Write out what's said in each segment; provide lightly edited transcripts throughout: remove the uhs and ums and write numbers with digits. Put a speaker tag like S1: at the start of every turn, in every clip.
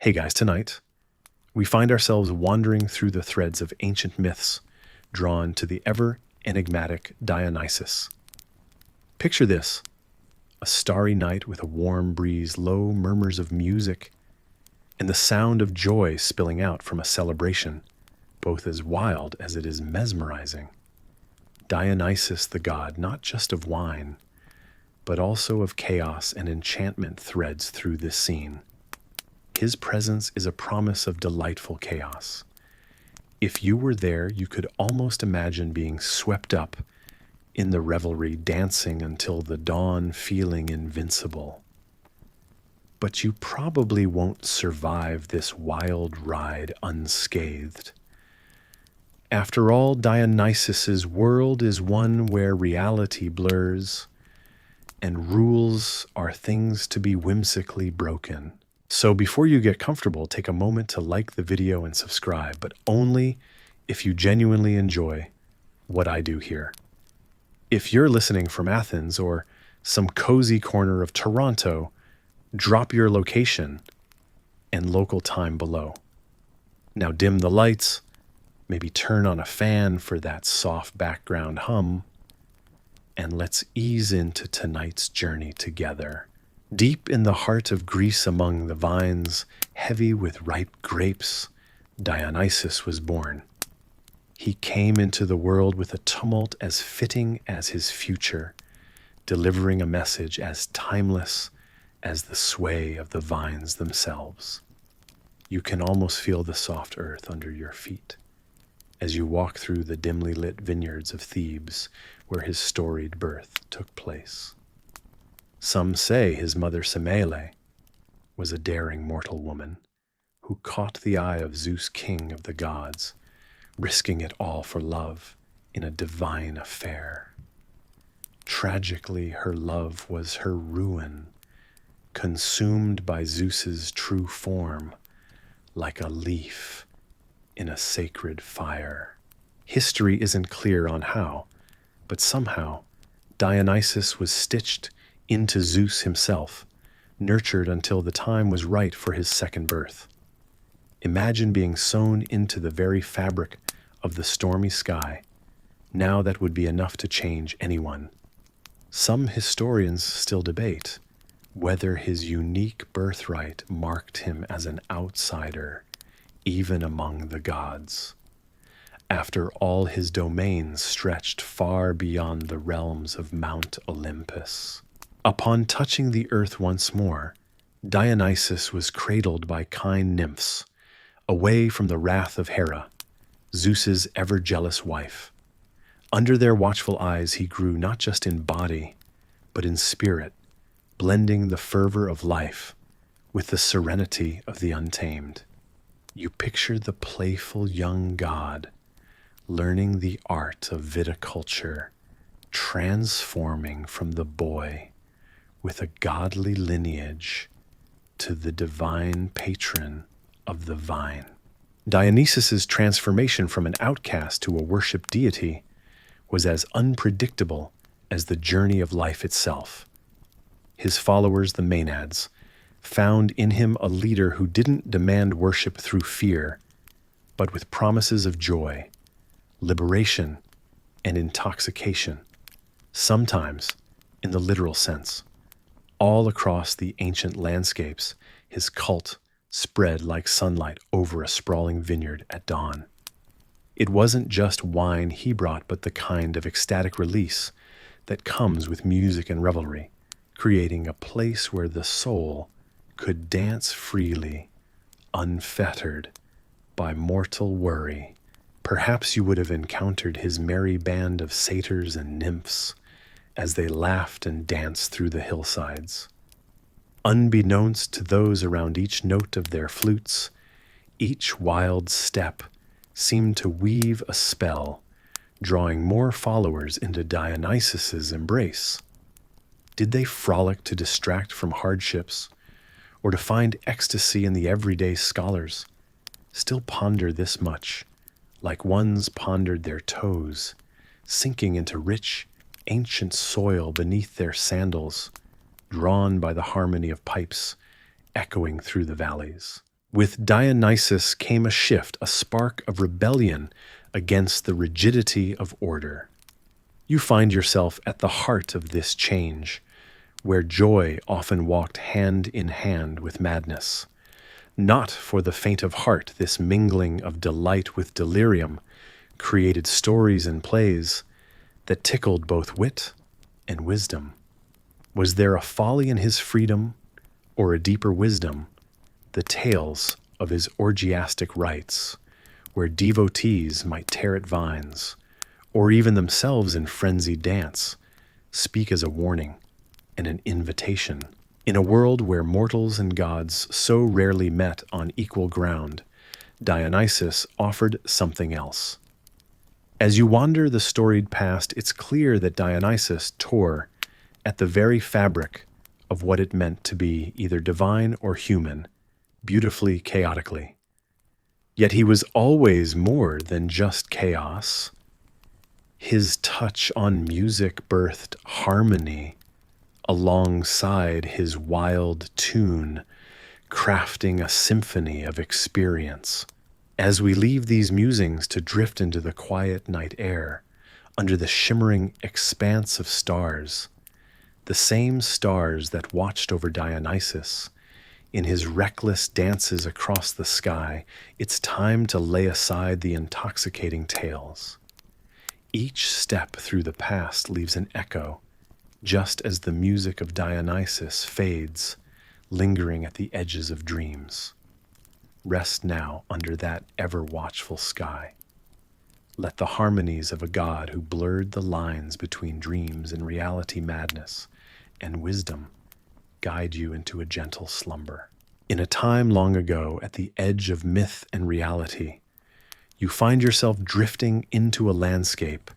S1: Hey guys, tonight we find ourselves wandering through the threads of ancient myths, drawn to the ever enigmatic Dionysus. Picture this: a starry night with a warm breeze, low murmurs of music, and the sound of joy spilling out from a celebration, both as wild as it is mesmerizing. Dionysus, the god not just of wine, but also of chaos and enchantment, threads through this scene. His presence is a promise of delightful chaos. If you were there, you could almost imagine being swept up in the revelry, dancing until the dawn, feeling invincible. But you probably won't survive this wild ride unscathed. After all, Dionysus's world is one where reality blurs and rules are things to be whimsically broken. So before you get comfortable, take a moment to like the video and subscribe, but only if you genuinely enjoy what I do here. If you're listening from Athens or some cozy corner of Toronto, drop your location and local time below. Now dim the lights, maybe turn on a fan for that soft background hum, and let's ease into tonight's journey together. Deep in the heart of Greece among the vines, heavy with ripe grapes, Dionysus was born. He came into the world with a tumult as fitting as his future, delivering a message as timeless as the sway of the vines themselves. You can almost feel the soft earth under your feet as you walk through the dimly lit vineyards of Thebes where his storied birth took place. Some say his mother Semele was a daring mortal woman who caught the eye of Zeus, king of the gods, risking it all for love in a divine affair. Tragically, her love was her ruin, consumed by Zeus's true form, like a leaf in a sacred fire. History isn't clear on how, but somehow Dionysus was stitched into Zeus himself, nurtured until the time was right for his second birth. Imagine being sewn into the very fabric of the stormy sky. Now that would be enough to change anyone. Some historians still debate whether his unique birthright marked him as an outsider, even among the gods. After all, his domains stretched far beyond the realms of Mount Olympus. Upon touching the earth once more, Dionysus was cradled by kind nymphs, away from the wrath of Hera, Zeus's ever-jealous wife. Under their watchful eyes he grew not just in body, but in spirit, blending the fervor of life with the serenity of the untamed. You picture the playful young god, learning the art of viticulture, transforming from the boy with a godly lineage to the divine patron of the vine. Dionysus's transformation from an outcast to a worshipped deity was as unpredictable as the journey of life itself. His followers, the Maenads, found in him a leader who didn't demand worship through fear, but with promises of joy, liberation, and intoxication, sometimes in the literal sense. All across the ancient landscapes, his cult spread like sunlight over a sprawling vineyard at dawn. It wasn't just wine he brought, but the kind of ecstatic release that comes with music and revelry, creating a place where the soul could dance freely, unfettered by mortal worry. Perhaps you would have encountered his merry band of satyrs and nymphs as they laughed and danced through the hillsides. Unbeknownst to those around each note of their flutes, each wild step seemed to weave a spell, drawing more followers into Dionysus's embrace. Did they frolic to distract from hardships, or to find ecstasy in the everyday? Scholars still ponder this much, like ones pondered their toes, sinking into rich, ancient soil beneath their sandals, drawn by the harmony of pipes echoing through the valleys. With Dionysus came a shift, a spark of rebellion against the rigidity of order. You find yourself at the heart of this change, where joy often walked hand in hand with madness. Not for the faint of heart, this mingling of delight with delirium created stories and plays that tickled both wit and wisdom. Was there a folly in his freedom, or a deeper wisdom? The tales of his orgiastic rites, where devotees might tear at vines, or even themselves in frenzied dance, speak as a warning and an invitation. In a world where mortals and gods so rarely met on equal ground, Dionysus offered something else. As you wander the storied past, it's clear that Dionysus tore at the very fabric of what it meant to be either divine or human, beautifully chaotically. Yet he was always more than just chaos. His touch on music birthed harmony alongside his wild tune, crafting a symphony of experience. As we leave these musings to drift into the quiet night air, under the shimmering expanse of stars, the same stars that watched over Dionysus in his reckless dances across the sky, it's time to lay aside the intoxicating tales. Each step through the past leaves an echo, just as the music of Dionysus fades, lingering at the edges of dreams. Rest now under that ever-watchful sky. Let the harmonies of a god who blurred the lines between dreams and reality madness and wisdom guide you into a gentle slumber. In a time long ago, at the edge of myth and reality, you find yourself drifting into a landscape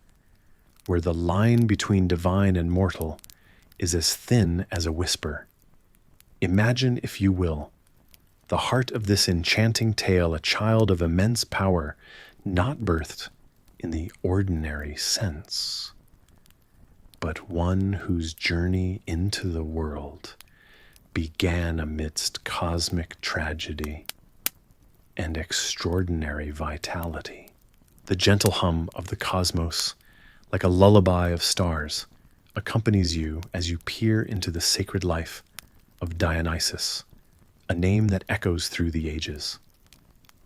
S1: where the line between divine and mortal is as thin as a whisper. Imagine, if you will, the heart of this enchanting tale, a child of immense power, not birthed in the ordinary sense, but one whose journey into the world began amidst cosmic tragedy and extraordinary vitality. The gentle hum of the cosmos, like a lullaby of stars, accompanies you as you peer into the sacred life of Dionysus, a name that echoes through the ages.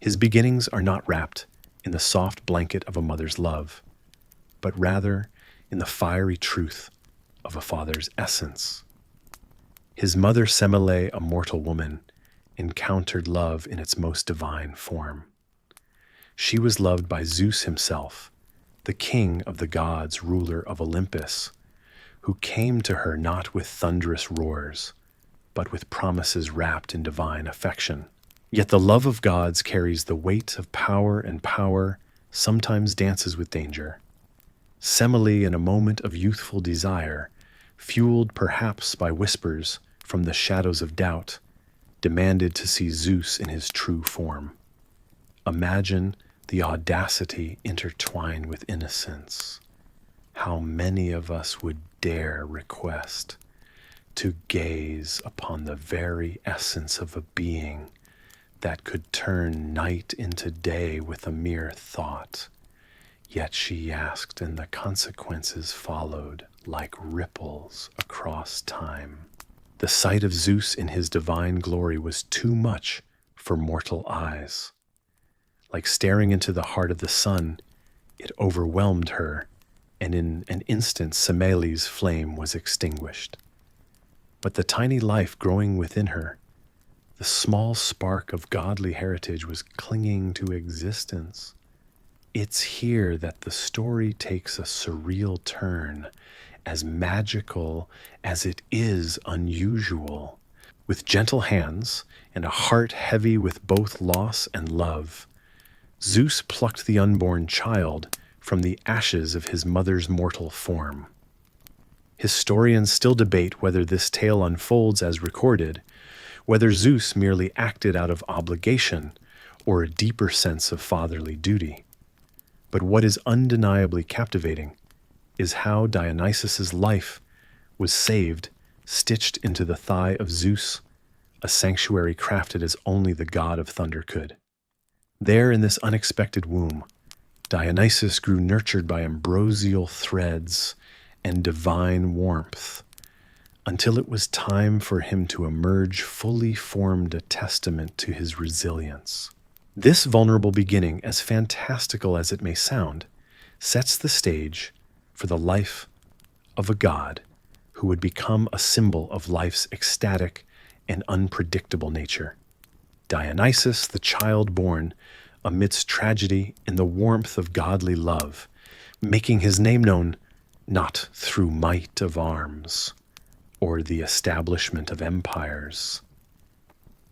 S1: His beginnings are not wrapped in the soft blanket of a mother's love, but rather in the fiery truth of a father's essence. His mother Semele, a mortal woman, encountered love in its most divine form. She was loved by Zeus himself, the king of the gods, ruler of Olympus, who came to her not with thunderous roars, but with promises wrapped in divine affection. Yet the love of gods carries the weight of power, and power sometimes dances with danger. Semele, in a moment of youthful desire, fueled perhaps by whispers from the shadows of doubt, demanded to see Zeus in his true form. Imagine the audacity intertwined with innocence. How many of us would dare request to gaze upon the very essence of a being that could turn night into day with a mere thought? Yet she asked, and the consequences followed like ripples across time. The sight of Zeus in his divine glory was too much for mortal eyes. Like staring into the heart of the sun, it overwhelmed her, and in an instant Semele's flame was extinguished. But the tiny life growing within her, the small spark of godly heritage, was clinging to existence. It's here that the story takes a surreal turn, as magical as it is unusual. With gentle hands and a heart heavy with both loss and love, Zeus plucked the unborn child from the ashes of his mother's mortal form. Historians still debate whether this tale unfolds as recorded, whether Zeus merely acted out of obligation or a deeper sense of fatherly duty. But what is undeniably captivating is how Dionysus's life was saved, stitched into the thigh of Zeus, a sanctuary crafted as only the god of thunder could. There, in this unexpected womb, Dionysus grew nurtured by ambrosial threads and divine warmth, until it was time for him to emerge fully formed, a testament to his resilience. This vulnerable beginning, as fantastical as it may sound, sets the stage for the life of a god who would become a symbol of life's ecstatic and unpredictable nature. Dionysus, the child born amidst tragedy in the warmth of godly love, making his name known not through might of arms or the establishment of empires,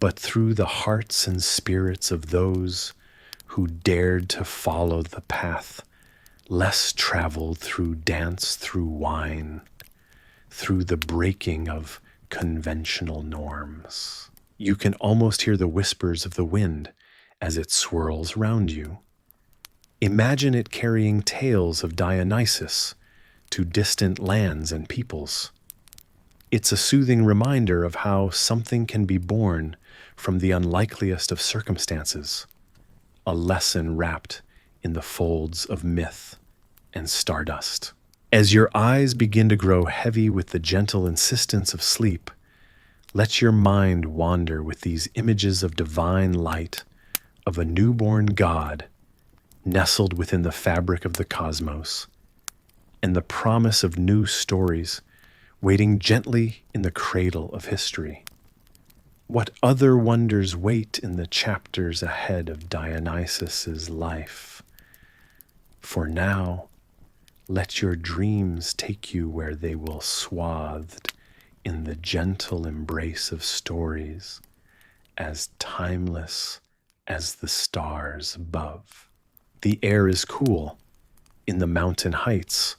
S1: but through the hearts and spirits of those who dared to follow the path less traveled through dance, through wine, through the breaking of conventional norms. You can almost hear the whispers of the wind as it swirls round you. Imagine it carrying tales of Dionysus to distant lands and peoples. It's a soothing reminder of how something can be born from the unlikeliest of circumstances, a lesson wrapped in the folds of myth and stardust. As your eyes begin to grow heavy with the gentle insistence of sleep, let your mind wander with these images of divine light, of a newborn god nestled within the fabric of the cosmos, and the promise of new stories waiting gently in the cradle of history. What other wonders wait in the chapters ahead of Dionysus's life? For now, let your dreams take you where they will, swathed in the gentle embrace of stories, as timeless as the stars above. The air is cool in the mountain heights,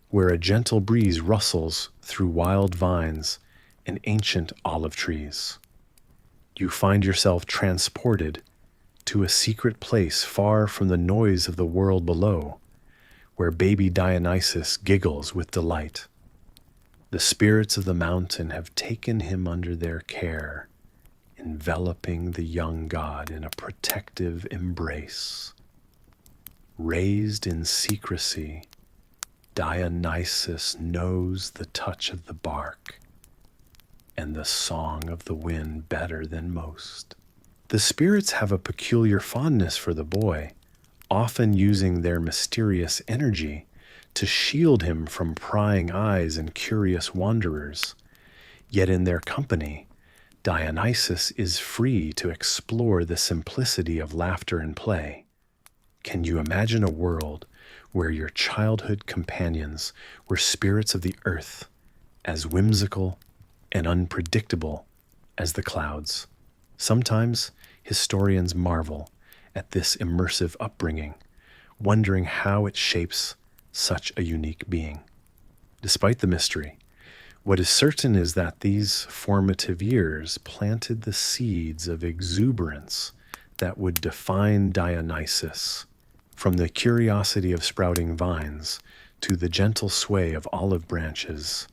S1: where a gentle breeze rustles through wild vines and ancient olive trees. You find yourself transported to a secret place far from the noise of the world below, where baby Dionysus giggles with delight. The spirits of the mountain have taken him under their care, enveloping the young god in a protective embrace. Raised in secrecy, Dionysus knows the touch of the bark and the song of the wind better than most. The spirits have a peculiar fondness for the boy, often using their mysterious energy to shield him from prying eyes and curious wanderers. Yet in their company, Dionysus is free to explore the simplicity of laughter and play. Can you imagine a world where your childhood companions were spirits of the earth, as whimsical and unpredictable as the clouds? Sometimes historians marvel at this immersive upbringing, wondering how it shapes such a unique being. Despite the mystery, what is certain is that these formative years planted the seeds of exuberance that would define Dionysus. From the curiosity of sprouting vines to the gentle sway of olive branches,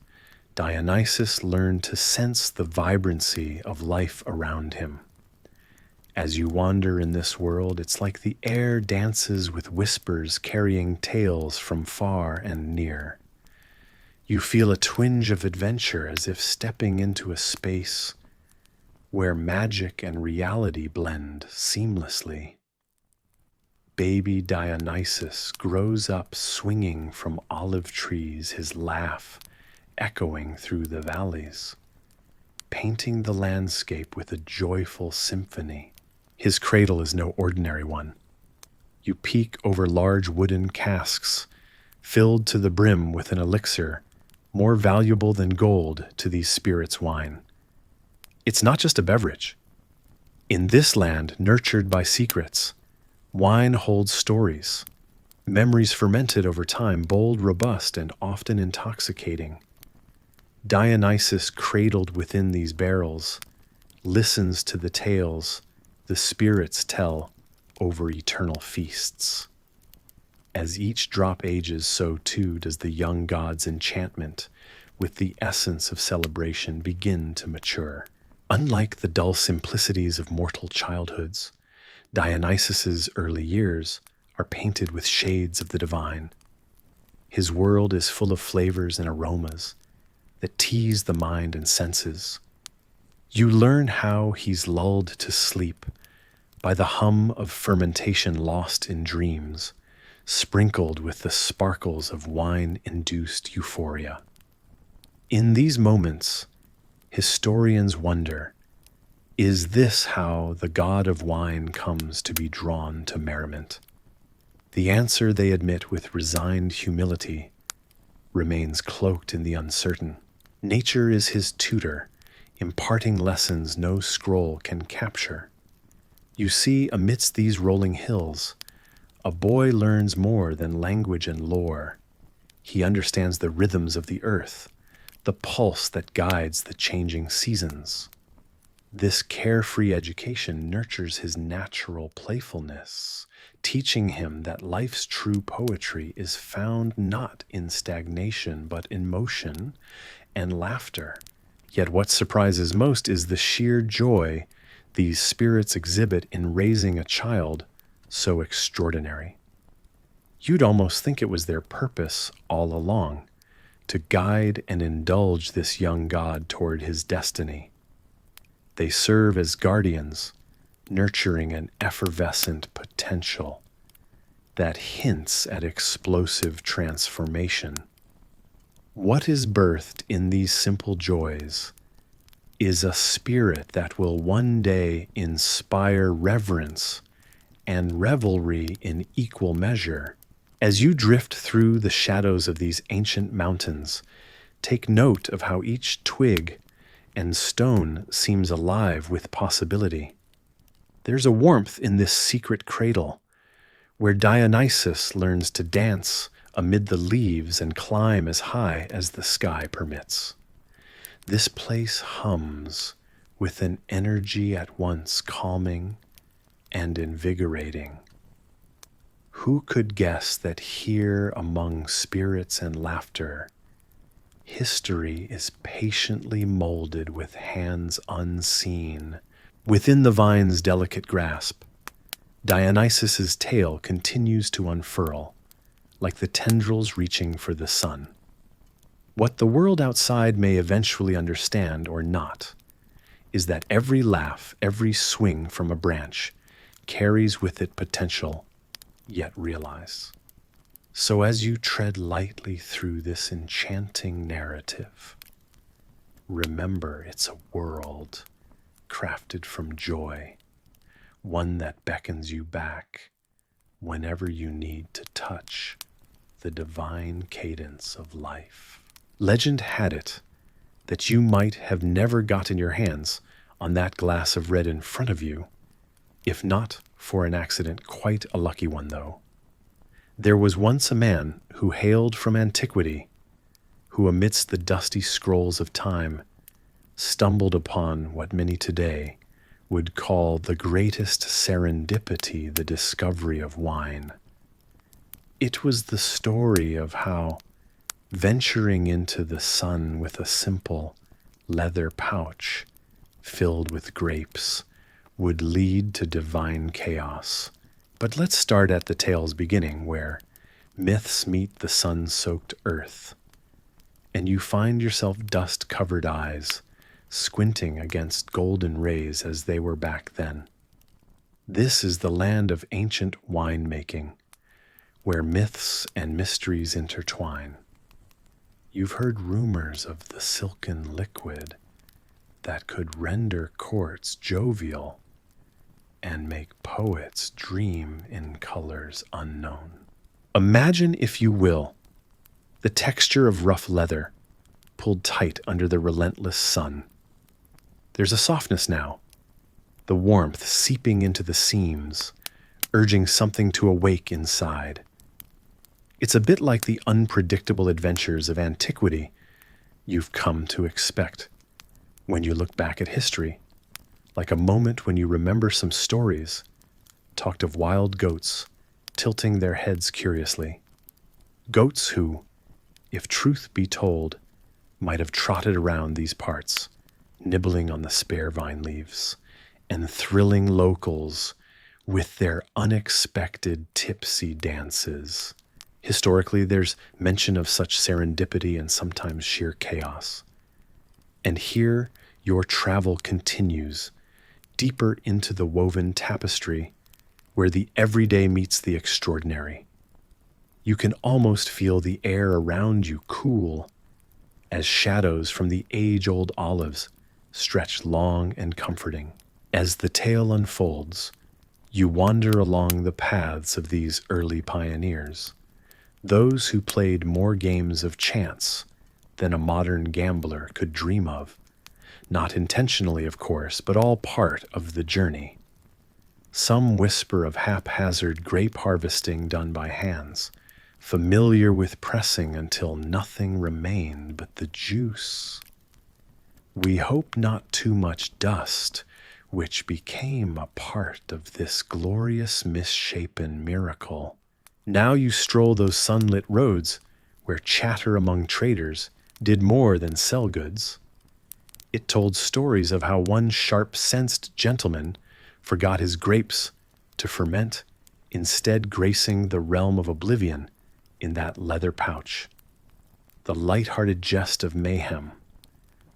S1: Dionysus learned to sense the vibrancy of life around him. As you wander in this world, it's like the air dances with whispers carrying tales from far and near. You feel a twinge of adventure, as if stepping into a space where magic and reality blend seamlessly. Baby Dionysus grows up swinging from olive trees, his laugh echoing through the valleys, painting the landscape with a joyful symphony. His cradle is no ordinary one. You peek over large wooden casks, filled to the brim with an elixir more valuable than gold to these spirits' wine. It's not just a beverage. In this land, nurtured by secrets, wine holds stories, memories fermented over time, bold, robust, and often intoxicating. Dionysus, cradled within these barrels, listens to the tales the spirits tell over eternal feasts. As each drop ages, so too does the young god's enchantment with the essence of celebration begin to mature. Unlike the dull simplicities of mortal childhoods, Dionysus's early years are painted with shades of the divine. His world is full of flavors and aromas that tease the mind and senses. You learn how he's lulled to sleep by the hum of fermentation lost in dreams, sprinkled with the sparkles of wine-induced euphoria. In these moments, historians wonder, is this how the god of wine comes to be drawn to merriment? The answer, they admit with resigned humility, remains cloaked in the uncertain. Nature is his tutor, imparting lessons no scroll can capture. You see, amidst these rolling hills, a boy learns more than language and lore. He understands the rhythms of the earth, the pulse that guides the changing seasons. This carefree education nurtures his natural playfulness, teaching him that life's true poetry is found not in stagnation but in motion and laughter. Yet what surprises most is the sheer joy these spirits exhibit in raising a child so extraordinary. You'd almost think it was their purpose all along, to guide and indulge this young god toward his destiny. They serve as guardians, nurturing an effervescent potential that hints at explosive transformation. What is birthed in these simple joys is a spirit that will one day inspire reverence and revelry in equal measure. As you drift through the shadows of these ancient mountains, take note of how each twig and stone seems alive with possibility. There's a warmth in this secret cradle, where Dionysus learns to dance amid the leaves and climb as high as the sky permits. This place hums with an energy at once calming and invigorating. Who could guess that here among spirits and laughter, history is patiently molded with hands unseen? Within the vine's delicate grasp, Dionysus's tail continues to unfurl, like the tendrils reaching for the sun. What the world outside may eventually understand or not is that every laugh, every swing from a branch carries with it potential yet realized. So as you tread lightly through this enchanting narrative, remember it's a world crafted from joy, one that beckons you back whenever you need to touch the divine cadence of life. Legend had it that you might have never gotten your hands on that glass of red in front of you, if not for an accident, quite a lucky one though. There was once a man who hailed from antiquity, who amidst the dusty scrolls of time stumbled upon what many today would call the greatest serendipity, the discovery of wine. It was the story of how venturing into the sun with a simple leather pouch filled with grapes would lead to divine chaos. But let's start at the tale's beginning, where myths meet the sun-soaked earth, and you find yourself dust-covered eyes squinting against golden rays as they were back then. This is the land of ancient winemaking, where myths and mysteries intertwine. You've heard rumors of the silken liquid that could render courts jovial and make poets dream in colors unknown. Imagine, if you will, the texture of rough leather pulled tight under the relentless sun. There's a softness now, the warmth seeping into the seams, urging something to awake inside. It's a bit like the unpredictable adventures of antiquity you've come to expect when you look back at history, like a moment when you remember some stories talked of wild goats tilting their heads curiously. Goats who, if truth be told, might have trotted around these parts, nibbling on the spare vine leaves, and thrilling locals with their unexpected tipsy dances. Historically, there's mention of such serendipity and sometimes sheer chaos. And here your travel continues, deeper into the woven tapestry, where the everyday meets the extraordinary. You can almost feel the air around you cool as shadows from the age-old olives stretch long and comforting. As the tale unfolds, you wander along the paths of these early pioneers, those who played more games of chance than a modern gambler could dream of. Not intentionally, of course, but all part of the journey. Some whisper of haphazard grape harvesting done by hands, familiar with pressing until nothing remained but the juice. We hope not too much dust, which became a part of this glorious misshapen miracle. Now you stroll those sunlit roads where chatter among traders did more than sell goods. It told stories of how one sharp-sensed gentleman forgot his grapes to ferment, instead gracing the realm of oblivion in that leather pouch. The light-hearted jest of mayhem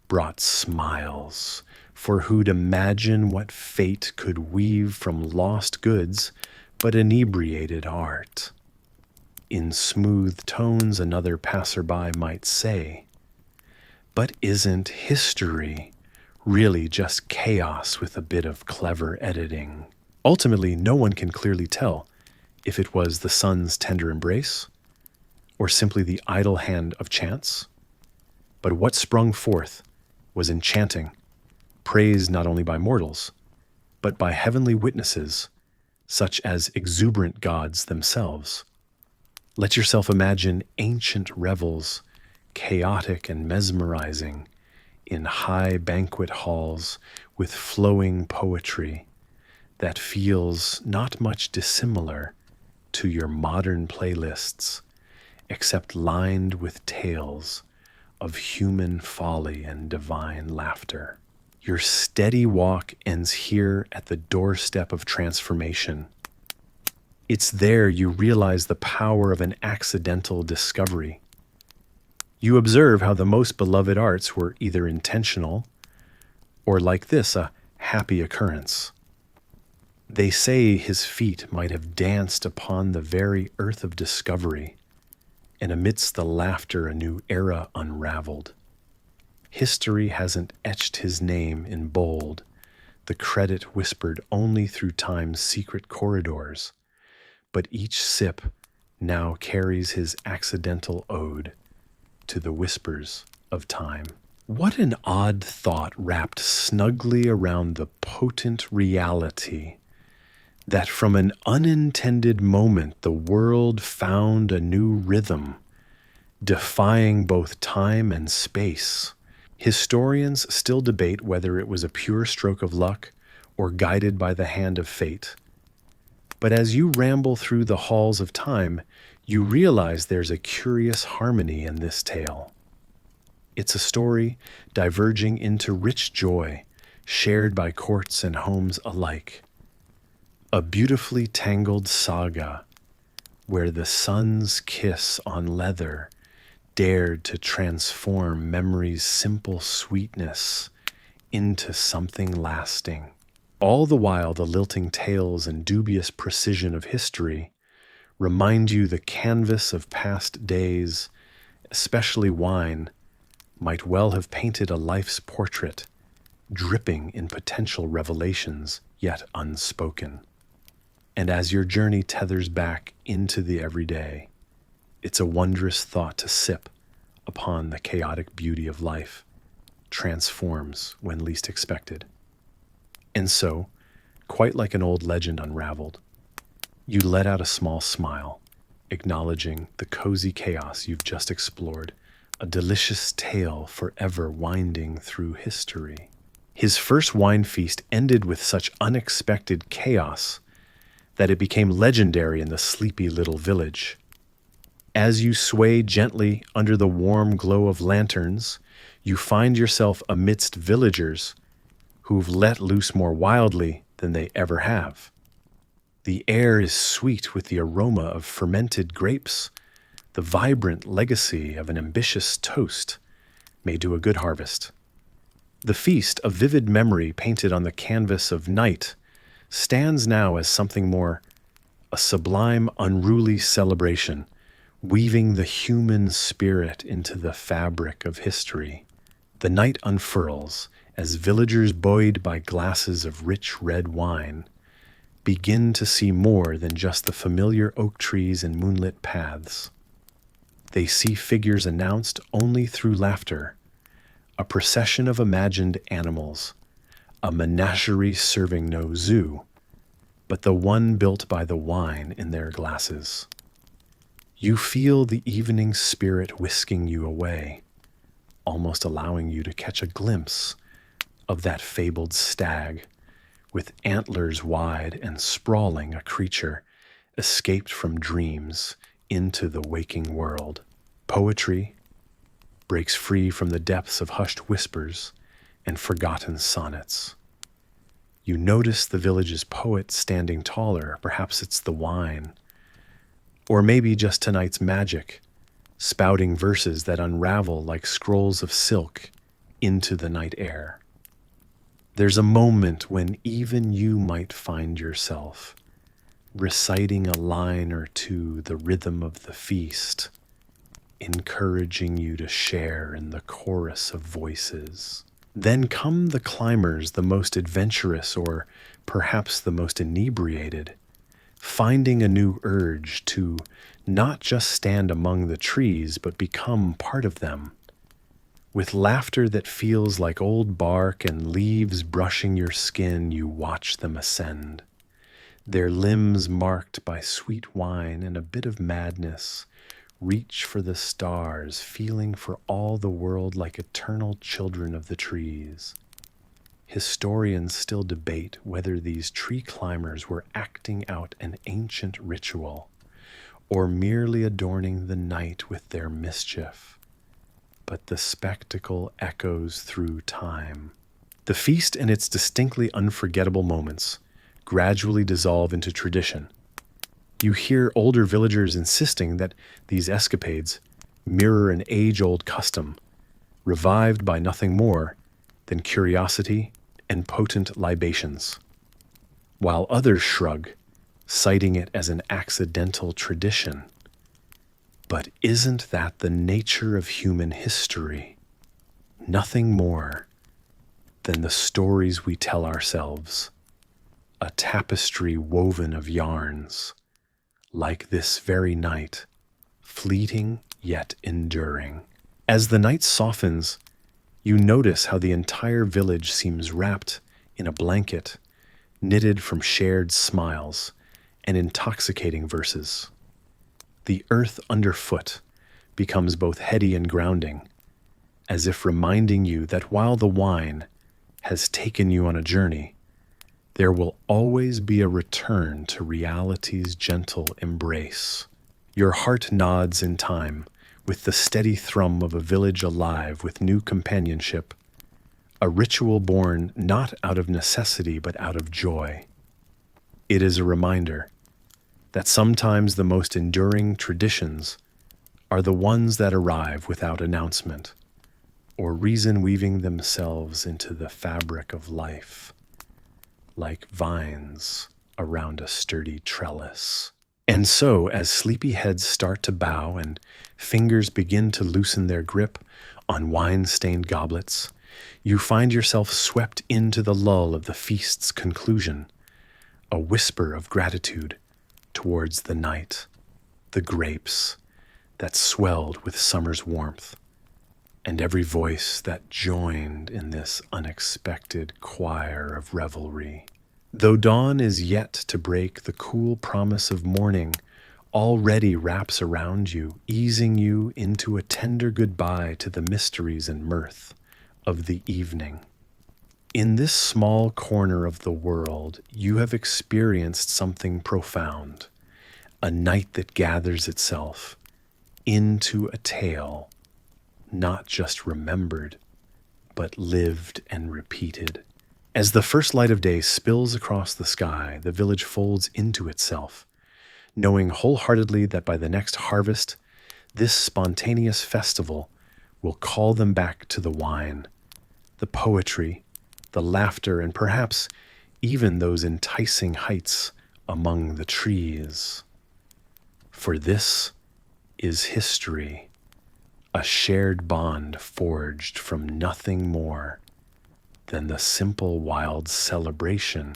S1: brought smiles, for who'd imagine what fate could weave from lost goods but inebriated art? In smooth tones another passerby might say, but isn't history really just chaos with a bit of clever editing? Ultimately, no one can clearly tell if it was the sun's tender embrace or simply the idle hand of chance. But what sprung forth was enchanting, praised not only by mortals, but by heavenly witnesses, such as exuberant gods themselves. Let yourself imagine ancient revels, chaotic and mesmerizing, in high banquet halls with flowing poetry that feels not much dissimilar to your modern playlists, except lined with tales of human folly and divine laughter. Your steady walk ends here at the doorstep of transformation. It's there you realize the power of an accidental discovery. You observe how the most beloved arts were either intentional or, like this, a happy occurrence. They say his feet might have danced upon the very earth of discovery, and amidst the laughter a new era unraveled. History hasn't etched his name in bold, the credit whispered only through time's secret corridors, but each sip now carries his accidental ode to the whispers of time. What an odd thought wrapped snugly around the potent reality that from an unintended moment the world found a new rhythm, defying both time and space. Historians still debate whether it was a pure stroke of luck or guided by the hand of fate. But as you ramble through the halls of time, you realize there's a curious harmony in this tale. It's a story diverging into rich joy, shared by courts and homes alike. A beautifully tangled saga where the sun's kiss on leather dared to transform memory's simple sweetness into something lasting. All the while, the lilting tales and dubious precision of history remind you the canvas of past days, especially wine, might well have painted a life's portrait, dripping in potential revelations yet unspoken. And as your journey tethers back into the everyday, it's a wondrous thought to sip upon the chaotic beauty of life, transforms when least expected. And so, quite like an old legend unraveled, you let out a small smile, acknowledging the cozy chaos you've just explored, a delicious tale forever winding through history. His first wine feast ended with such unexpected chaos that it became legendary in the sleepy little village. As you sway gently under the warm glow of lanterns, you find yourself amidst villagers who've let loose more wildly than they ever have. The air is sweet with the aroma of fermented grapes, the vibrant legacy of an ambitious toast made to a good harvest. The feast, a vivid memory painted on the canvas of night, stands now as something more, a sublime, unruly celebration, weaving the human spirit into the fabric of history. The night unfurls as villagers buoyed by glasses of rich red wine begin to see more than just the familiar oak trees and moonlit paths. They see figures announced only through laughter, a procession of imagined animals, a menagerie serving no zoo, but the one built by the wine in their glasses. You feel the evening spirit whisking you away, almost allowing you to catch a glimpse of that fabled stag, with antlers wide and sprawling, a creature escaped from dreams into the waking world. Poetry breaks free from the depths of hushed whispers and forgotten sonnets. You notice the village's poet standing taller, perhaps it's the wine, or maybe just tonight's magic, spouting verses that unravel like scrolls of silk into the night air. There's a moment when even you might find yourself reciting a line or two, the rhythm of the feast, encouraging you to share in the chorus of voices. Then come the climbers, the most adventurous or perhaps the most inebriated, finding a new urge to not just stand among the trees, but become part of them. With laughter that feels like old bark and leaves brushing your skin, you watch them ascend, their limbs marked by sweet wine and a bit of madness, reach for the stars, feeling for all the world like eternal children of the trees. Historians still debate whether these tree climbers were acting out an ancient ritual or merely adorning the night with their mischief. But the spectacle echoes through time. The feast and its distinctly unforgettable moments gradually dissolve into tradition. You hear older villagers insisting that these escapades mirror an age-old custom, revived by nothing more than curiosity and potent libations, while others shrug, citing it as an accidental tradition. But isn't that the nature of human history? Nothing more than the stories we tell ourselves, a tapestry woven of yarns, like this very night, fleeting yet enduring. As the night softens, you notice how the entire village seems wrapped in a blanket, knitted from shared smiles and intoxicating verses. The earth underfoot becomes both heady and grounding, as if reminding you that while the wine has taken you on a journey, there will always be a return to reality's gentle embrace. Your heart nods in time with the steady thrum of a village alive with new companionship, a ritual born not out of necessity but out of joy. It is a reminder that sometimes the most enduring traditions are the ones that arrive without announcement or reason, weaving themselves into the fabric of life, like vines around a sturdy trellis. And so, as sleepy heads start to bow and fingers begin to loosen their grip on wine-stained goblets, you find yourself swept into the lull of the feast's conclusion, a whisper of gratitude towards the night, the grapes that swelled with summer's warmth, and every voice that joined in this unexpected choir of revelry. Though dawn is yet to break, the cool promise of morning already wraps around you, easing you into a tender goodbye to the mysteries and mirth of the evening. In this small corner of the world, you have experienced something profound, a night that gathers itself, into a tale not just remembered, but lived and repeated. As the first light of day spills across the sky, the village folds into itself, knowing wholeheartedly that by the next harvest, this spontaneous festival will call them back to the wine, the poetry, the laughter, and perhaps even those enticing heights among the trees. For this is history, a shared bond forged from nothing more than the simple wild celebration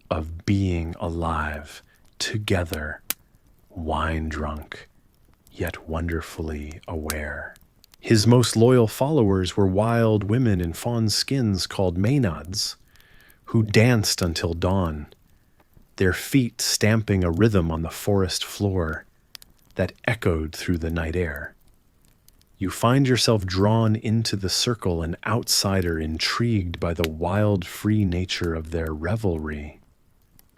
S1: of being alive together, wine drunk, yet wonderfully aware. His most loyal followers were wild women in fawn skins called Maenads, who danced until dawn, their feet stamping a rhythm on the forest floor that echoed through the night air. You find yourself drawn into the circle, an outsider intrigued by the wild, free nature of their revelry.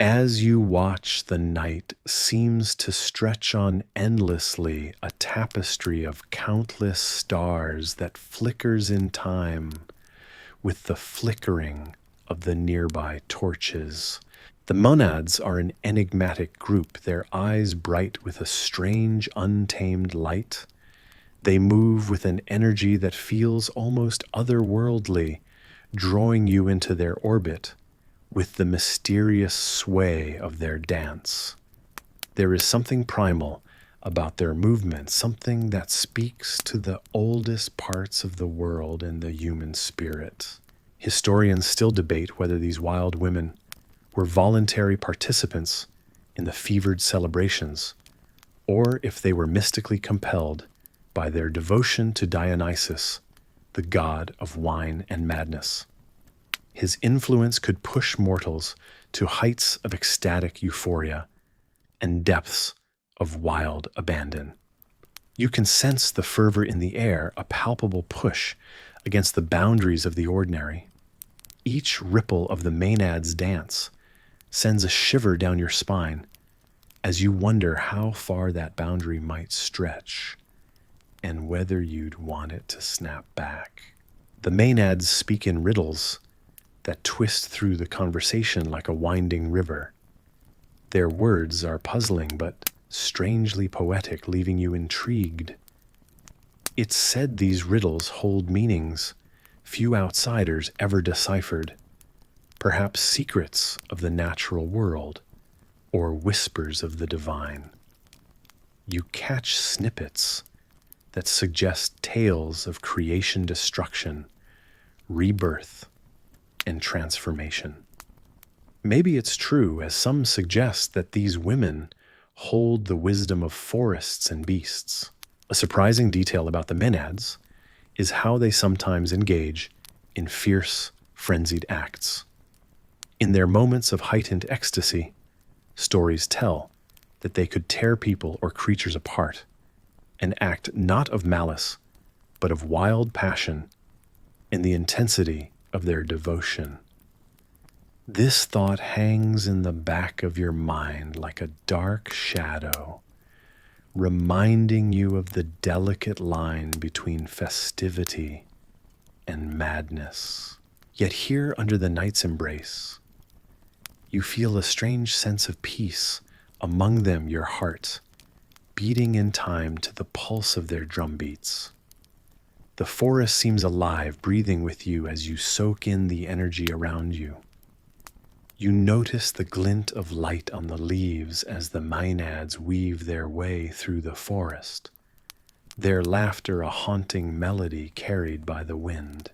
S1: As you watch, the night seems to stretch on endlessly, a tapestry of countless stars that flickers in time with the flickering of the nearby torches. The Maenads are an enigmatic group, their eyes bright with a strange, untamed light. They move with an energy that feels almost otherworldly, drawing you into their orbit with the mysterious sway of their dance. There is something primal about their movement, something that speaks to the oldest parts of the world and the human spirit. Historians still debate whether these wild women were voluntary participants in the fevered celebrations, or if they were mystically compelled by their devotion to Dionysus, the god of wine and madness. His influence could push mortals to heights of ecstatic euphoria and depths of wild abandon. You can sense the fervor in the air, a palpable push against the boundaries of the ordinary. Each ripple of the Maenads' dance sends a shiver down your spine as you wonder how far that boundary might stretch and whether you'd want it to snap back. The Maenads speak in riddles that twist through the conversation like a winding river. Their words are puzzling but strangely poetic, leaving you intrigued. It's said these riddles hold meanings few outsiders ever deciphered, perhaps secrets of the natural world or whispers of the divine. You catch snippets that suggest tales of creation, destruction, rebirth, and transformation. Maybe it's true, as some suggest, that these women hold the wisdom of forests and beasts. A surprising detail about the Maenads is how they sometimes engage in fierce, frenzied acts. In their moments of heightened ecstasy, stories tell that they could tear people or creatures apart, an act not of malice, but of wild passion in the intensity of their devotion. This thought hangs in the back of your mind like a dark shadow, reminding you of the delicate line between festivity and madness. Yet here, under the night's embrace, you feel a strange sense of peace. Among them, your heart beating in time to the pulse of their drumbeats. The forest seems alive, breathing with you as you soak in the energy around you. You notice the glint of light on the leaves as the Maenads weave their way through the forest, their laughter a haunting melody carried by the wind.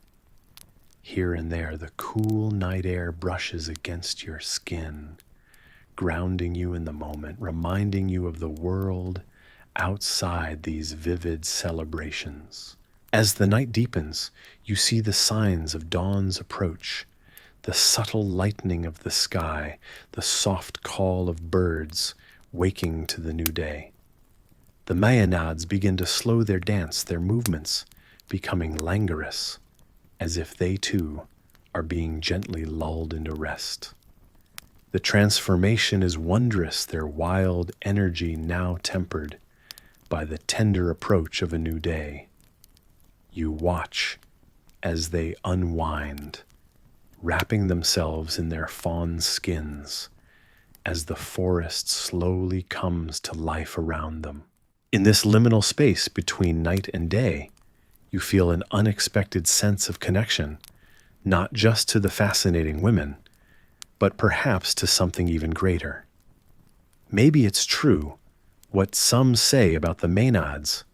S1: Here and there, the cool night air brushes against your skin, grounding you in the moment, reminding you of the world outside these vivid celebrations. As the night deepens, you see the signs of dawn's approach, the subtle lightening of the sky, the soft call of birds waking to the new day. The Maenads begin to slow their dance, their movements becoming languorous, as if they too are being gently lulled into rest. The transformation is wondrous, their wild energy now tempered by the tender approach of a new day. You watch as they unwind, wrapping themselves in their fawn skins as the forest slowly comes to life around them. In this liminal space between night and day, you feel an unexpected sense of connection, not just to the fascinating women, but perhaps to something even greater. Maybe it's true what some say about the Maenads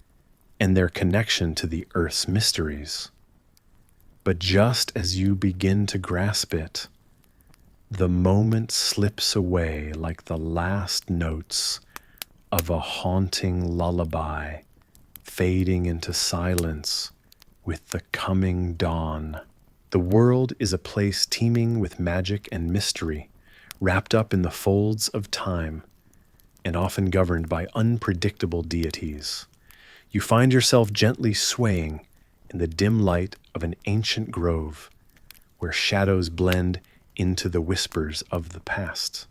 S1: and their connection to the earth's mysteries. But just as you begin to grasp it, the moment slips away like the last notes of a haunting lullaby, fading into silence with the coming dawn. The world is a place teeming with magic and mystery, wrapped up in the folds of time, and often governed by unpredictable deities. You find yourself gently swaying in the dim light of an ancient grove, where shadows blend into the whispers of the past.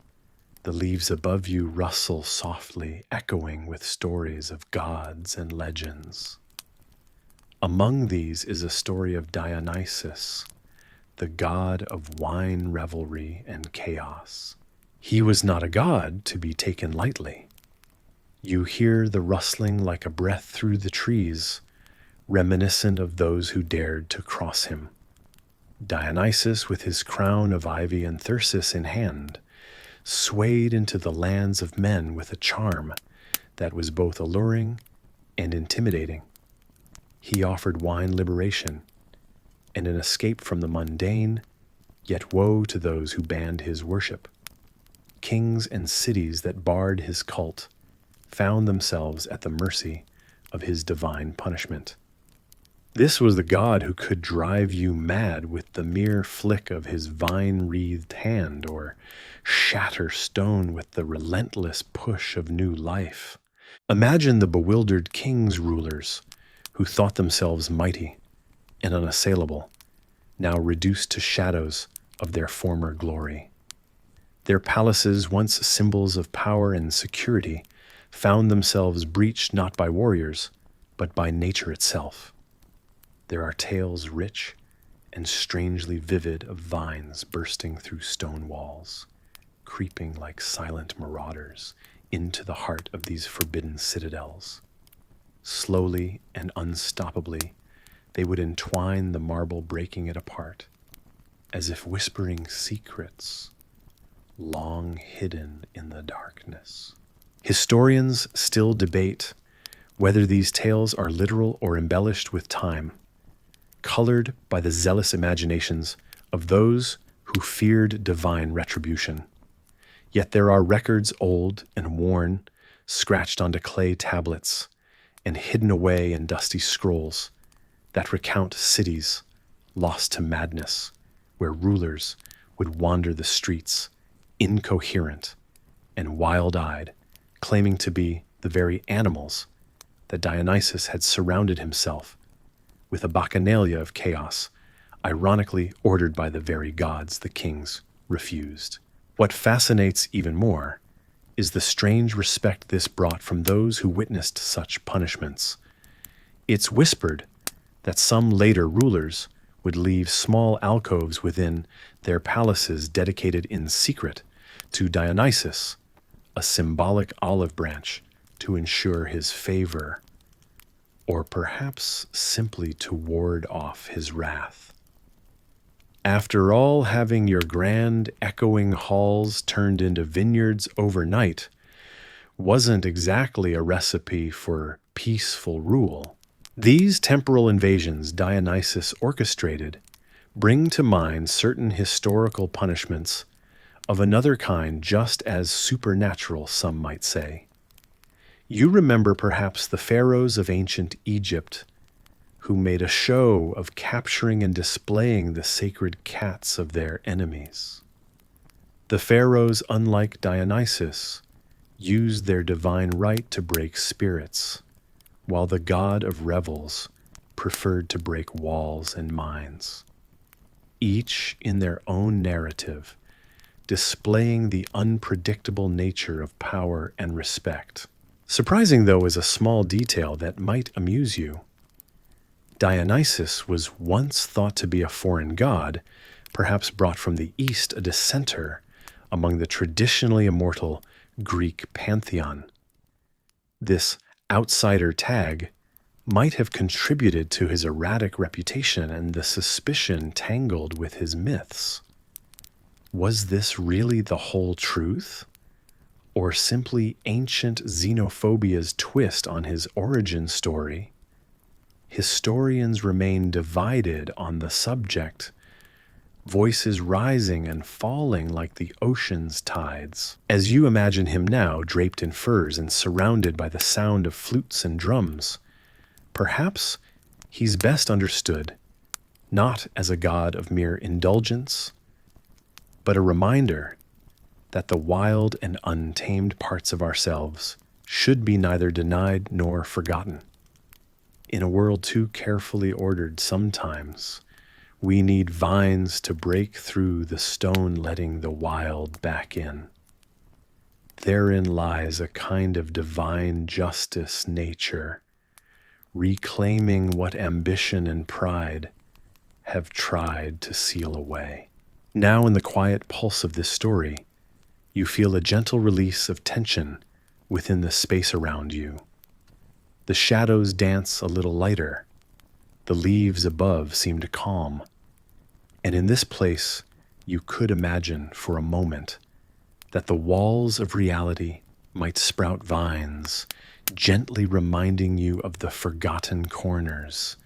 S1: The leaves above you rustle softly, echoing with stories of gods and legends. Among these is a story of Dionysus, the god of wine revelry and chaos. He was not a god to be taken lightly. You hear the rustling like a breath through the trees, reminiscent of those who dared to cross him. Dionysus, with his crown of ivy and thyrsus in hand, swayed into the lands of men with a charm that was both alluring and intimidating. He offered wine liberation and an escape from the mundane, yet woe to those who banned his worship. Kings and cities that barred his cult found themselves at the mercy of his divine punishment. This was the god who could drive you mad with the mere flick of his vine-wreathed hand, or shatter stone with the relentless push of new life. Imagine the bewildered king's rulers, who thought themselves mighty and unassailable, now reduced to shadows of their former glory. Their palaces, once symbols of power and security, found themselves breached not by warriors, but by nature itself. There are tales rich and strangely vivid of vines bursting through stone walls, creeping like silent marauders into the heart of these forbidden citadels. Slowly and unstoppably, they would entwine the marble, breaking it apart, as if whispering secrets long hidden in the darkness. Historians still debate whether these tales are literal or embellished with time, colored by the zealous imaginations of those who feared divine retribution. Yet there are records old and worn, scratched onto clay tablets and hidden away in dusty scrolls that recount cities lost to madness, where rulers would wander the streets, incoherent and wild-eyed, claiming to be the very animals that Dionysus had surrounded himself with, a bacchanalia of chaos, ironically ordered by the very gods the kings refused. What fascinates even more is the strange respect this brought from those who witnessed such punishments. It's whispered that some later rulers would leave small alcoves within their palaces dedicated in secret to Dionysus, a symbolic olive branch to ensure his favor, or perhaps simply to ward off his wrath. After all, having your grand, echoing halls turned into vineyards overnight wasn't exactly a recipe for peaceful rule. These temporal invasions Dionysus orchestrated bring to mind certain historical punishments of another kind, just as supernatural, some might say. You remember perhaps the pharaohs of ancient Egypt, who made a show of capturing and displaying the sacred cats of their enemies. The pharaohs, unlike Dionysus, used their divine right to break spirits, while the god of revels preferred to break walls and minds, each in their own narrative, displaying the unpredictable nature of power and respect. Surprising, though, is a small detail that might amuse you. Dionysus was once thought to be a foreign god, perhaps brought from the East, a dissenter among the traditionally immortal Greek pantheon. This outsider tag might have contributed to his erratic reputation and the suspicion tangled with his myths. Was this really the whole truth? Or simply ancient xenophobia's twist on his origin story? Historians remain divided on the subject, voices rising and falling like the ocean's tides. As you imagine him now, draped in furs and surrounded by the sound of flutes and drums, perhaps he's best understood not as a god of mere indulgence, but a reminder that the wild and untamed parts of ourselves should be neither denied nor forgotten. In a world too carefully ordered sometimes, we need vines to break through the stone, letting the wild back in. Therein lies a kind of divine justice nature, reclaiming what ambition and pride have tried to seal away. Now, in the quiet pulse of this story, you feel a gentle release of tension within the space around you. The shadows dance a little lighter. The leaves above seem to calm. And in this place, you could imagine for a moment that the walls of reality might sprout vines, gently reminding you of the forgotten corners,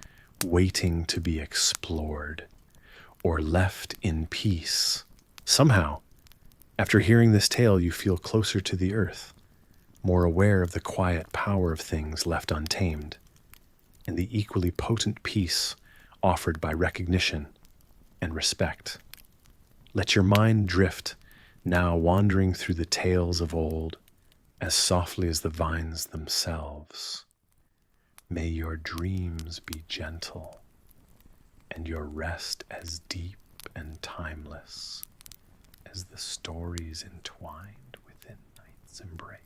S1: waiting to be explored or left in peace. Somehow, after hearing this tale, you feel closer to the earth, more aware of the quiet power of things left untamed, and the equally potent peace offered by recognition and respect. Let your mind drift, now wandering through the tales of old, as softly as the vines themselves. May your dreams be gentle, and your rest as deep and timeless as the stories entwined within night's embrace.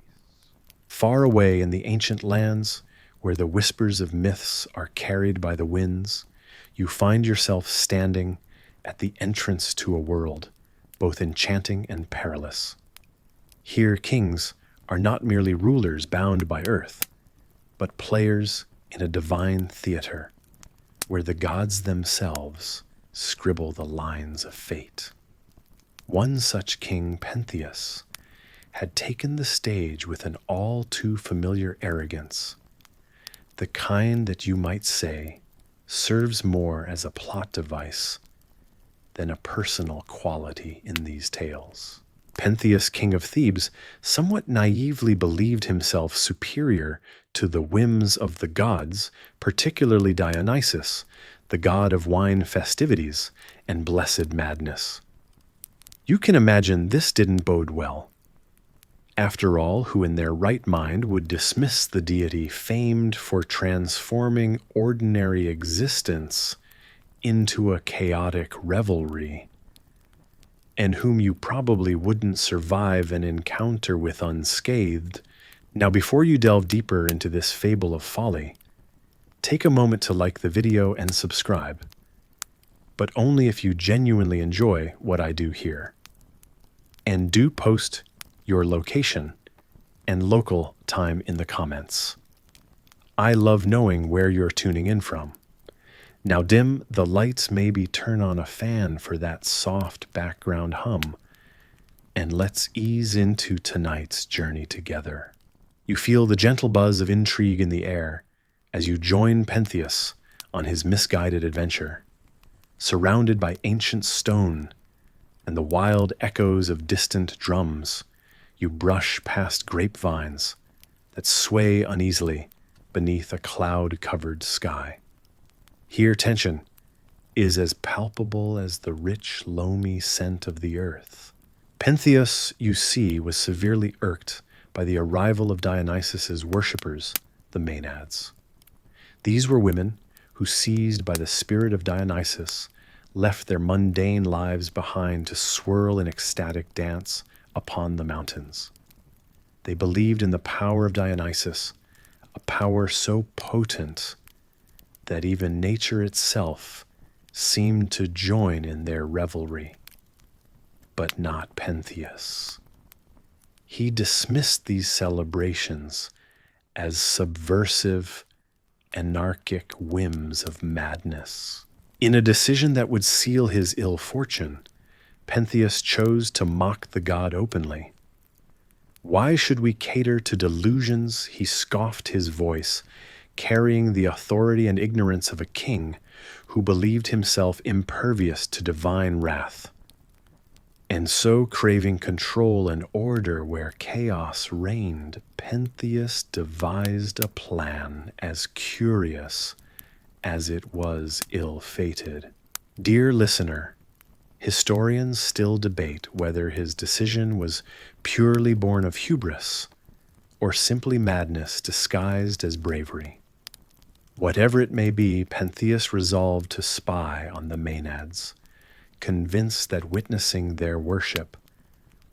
S1: Far away in the ancient lands, where the whispers of myths are carried by the winds, you find yourself standing at the entrance to a world, both enchanting and perilous. Here, kings are not merely rulers bound by earth, but players in a divine theater, where the gods themselves scribble the lines of fate. One such king, Pentheus, had taken the stage with an all too familiar arrogance, the kind that you might say serves more as a plot device than a personal quality in these tales. Pentheus, king of Thebes, somewhat naively believed himself superior to the whims of the gods, particularly Dionysus, the god of wine festivities and blessed madness. You can imagine this didn't bode well. After all, who in their right mind would dismiss the deity famed for transforming ordinary existence into a chaotic revelry, and whom you probably wouldn't survive an encounter with unscathed? Now, before you delve deeper into this fable of folly, take a moment to like the video and subscribe, but only if you genuinely enjoy what I do here. And do post your location and local time in the comments. I love knowing where you're tuning in from. Now dim the lights, maybe turn on a fan for that soft background hum, and let's ease into tonight's journey together. You feel the gentle buzz of intrigue in the air as you join Pentheus on his misguided adventure. Surrounded by ancient stone and the wild echoes of distant drums, you brush past grapevines that sway uneasily beneath a cloud-covered sky. Here tension is as palpable as the rich, loamy scent of the earth. Pentheus, you see, was severely irked by the arrival of Dionysus's worshippers, the Maenads. These were women who, seized by the spirit of Dionysus, left their mundane lives behind to swirl in ecstatic dance upon the mountains. They believed in the power of Dionysus, a power so potent that even nature itself seemed to join in their revelry. But not Pentheus. He dismissed these celebrations as subversive, anarchic whims of madness. In a decision that would seal his ill fortune, Pentheus chose to mock the god openly. Why should we cater to delusions? He scoffed his voice, carrying the authority and ignorance of a king who believed himself impervious to divine wrath. And so, craving control and order where chaos reigned, Pentheus devised a plan as curious as it was ill-fated. Dear listener, historians still debate whether his decision was purely born of hubris or simply madness disguised as bravery. Whatever it may be, Pentheus resolved to spy on the Maenads, convinced that witnessing their worship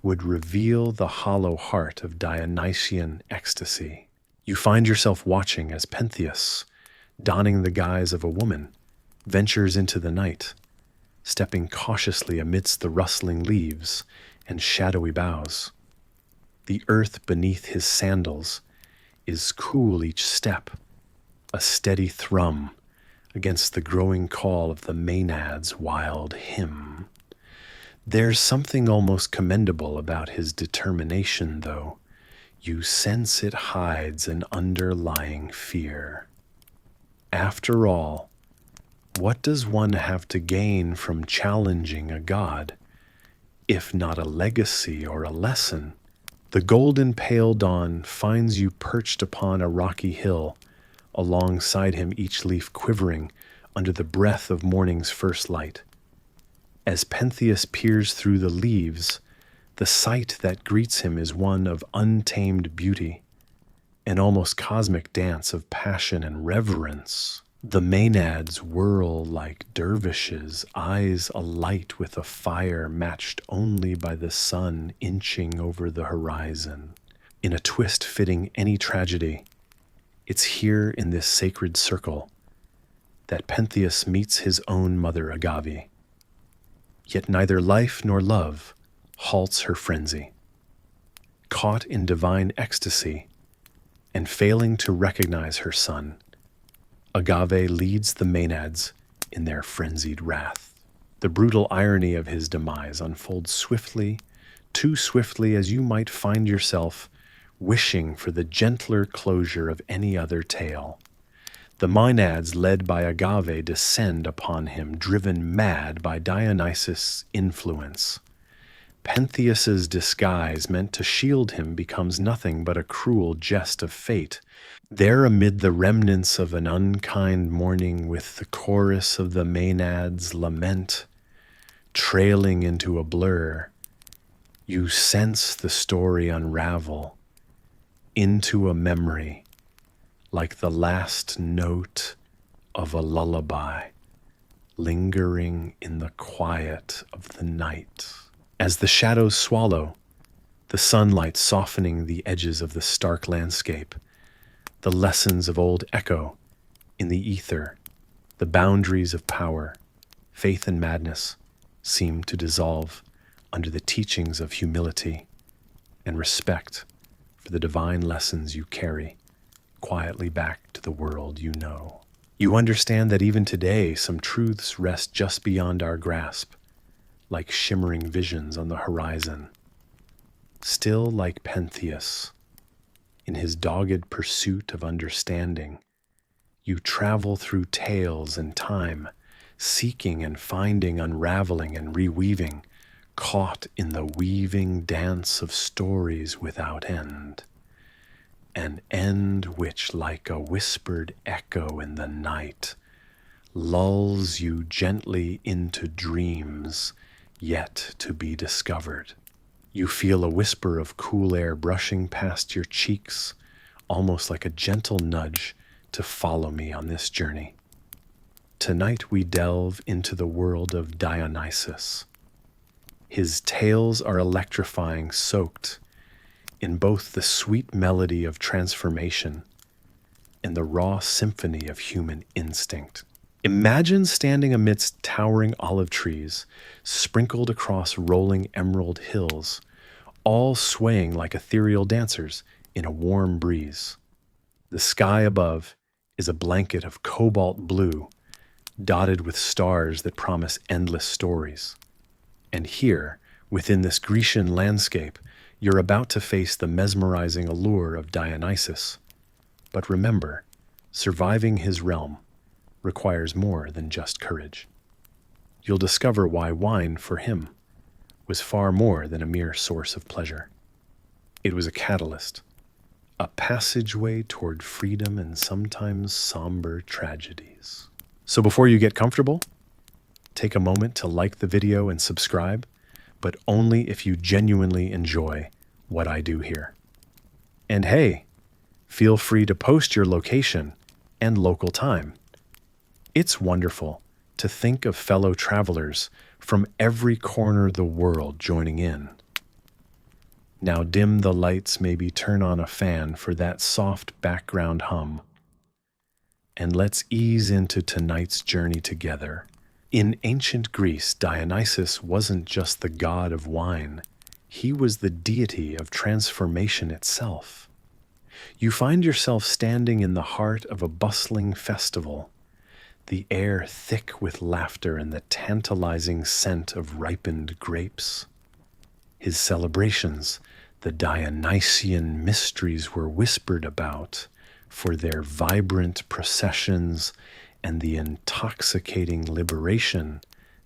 S1: would reveal the hollow heart of Dionysian ecstasy. You find yourself watching as Pentheus, donning the guise of a woman, ventures into the night, stepping cautiously amidst the rustling leaves and shadowy boughs. The earth beneath his sandals is cool each step, a steady thrum against the growing call of the Maenads' wild hymn. There's something almost commendable about his determination, though. You sense it hides an underlying fear. After all, what does one have to gain from challenging a god, if not a legacy or a lesson? The golden pale dawn finds you perched upon a rocky hill, alongside him each leaf quivering under the breath of morning's first light. As Pentheus peers through the leaves, the sight that greets him is one of untamed beauty, an almost cosmic dance of passion and reverence. The Maenads whirl like dervishes, eyes alight with a fire matched only by the sun inching over the horizon. In a twist fitting any tragedy, it's here in this sacred circle that Pentheus meets his own mother Agave. Yet neither life nor love halts her frenzy. Caught in divine ecstasy and failing to recognize her son, Agave leads the Maenads in their frenzied wrath. The brutal irony of his demise unfolds swiftly, too swiftly as you might find yourself wishing for the gentler closure of any other tale. The Maenads, led by Agave, descend upon him, driven mad by Dionysus' influence. Pentheus's disguise, meant to shield him, becomes nothing but a cruel jest of fate. There, amid the remnants of an unkind morning, with the chorus of the Maenads' lament trailing into a blur, you sense the story unravel into a memory, like the last note of a lullaby, lingering in the quiet of the night. As the shadows swallow, the sunlight softening the edges of the stark landscape, the lessons of old echo in the ether, the boundaries of power, faith and madness seem to dissolve under the teachings of humility and respect for the divine lessons you carry quietly back to the world you know. You understand that even today some truths rest just beyond our grasp, like shimmering visions on the horizon. Still, like Pentheus, in his dogged pursuit of understanding, you travel through tales and time, seeking and finding, unraveling and reweaving, caught in the weaving dance of stories without end. An end which, like a whispered echo in the night, lulls you gently into dreams yet to be discovered. You feel a whisper of cool air brushing past your cheeks, almost like a gentle nudge to follow me on this journey. Tonight we delve into the world of Dionysus. His tales are electrifying, soaked in both the sweet melody of transformation and the raw symphony of human instinct. Imagine standing amidst towering olive trees, sprinkled across rolling emerald hills, all swaying like ethereal dancers in a warm breeze. The sky above is a blanket of cobalt blue, dotted with stars that promise endless stories. And here, within this Grecian landscape, you're about to face the mesmerizing allure of Dionysus. But remember, surviving his realm requires more than just courage. You'll discover why wine, for him, was far more than a mere source of pleasure. It was a catalyst, a passageway toward freedom and sometimes somber tragedies. So before you get comfortable, take a moment to like the video and subscribe, but only if you genuinely enjoy what I do here. And hey, feel free to post your location and local time. It's wonderful to think of fellow travelers from every corner of the world joining in. Now dim the lights, maybe turn on a fan for that soft background hum. And let's ease into tonight's journey together. In ancient Greece, Dionysus wasn't just the god of wine. He was the deity of transformation itself. You find yourself standing in the heart of a bustling festival, the air thick with laughter and the tantalizing scent of ripened grapes. His celebrations, the Dionysian mysteries, were whispered about for their vibrant processions and the intoxicating liberation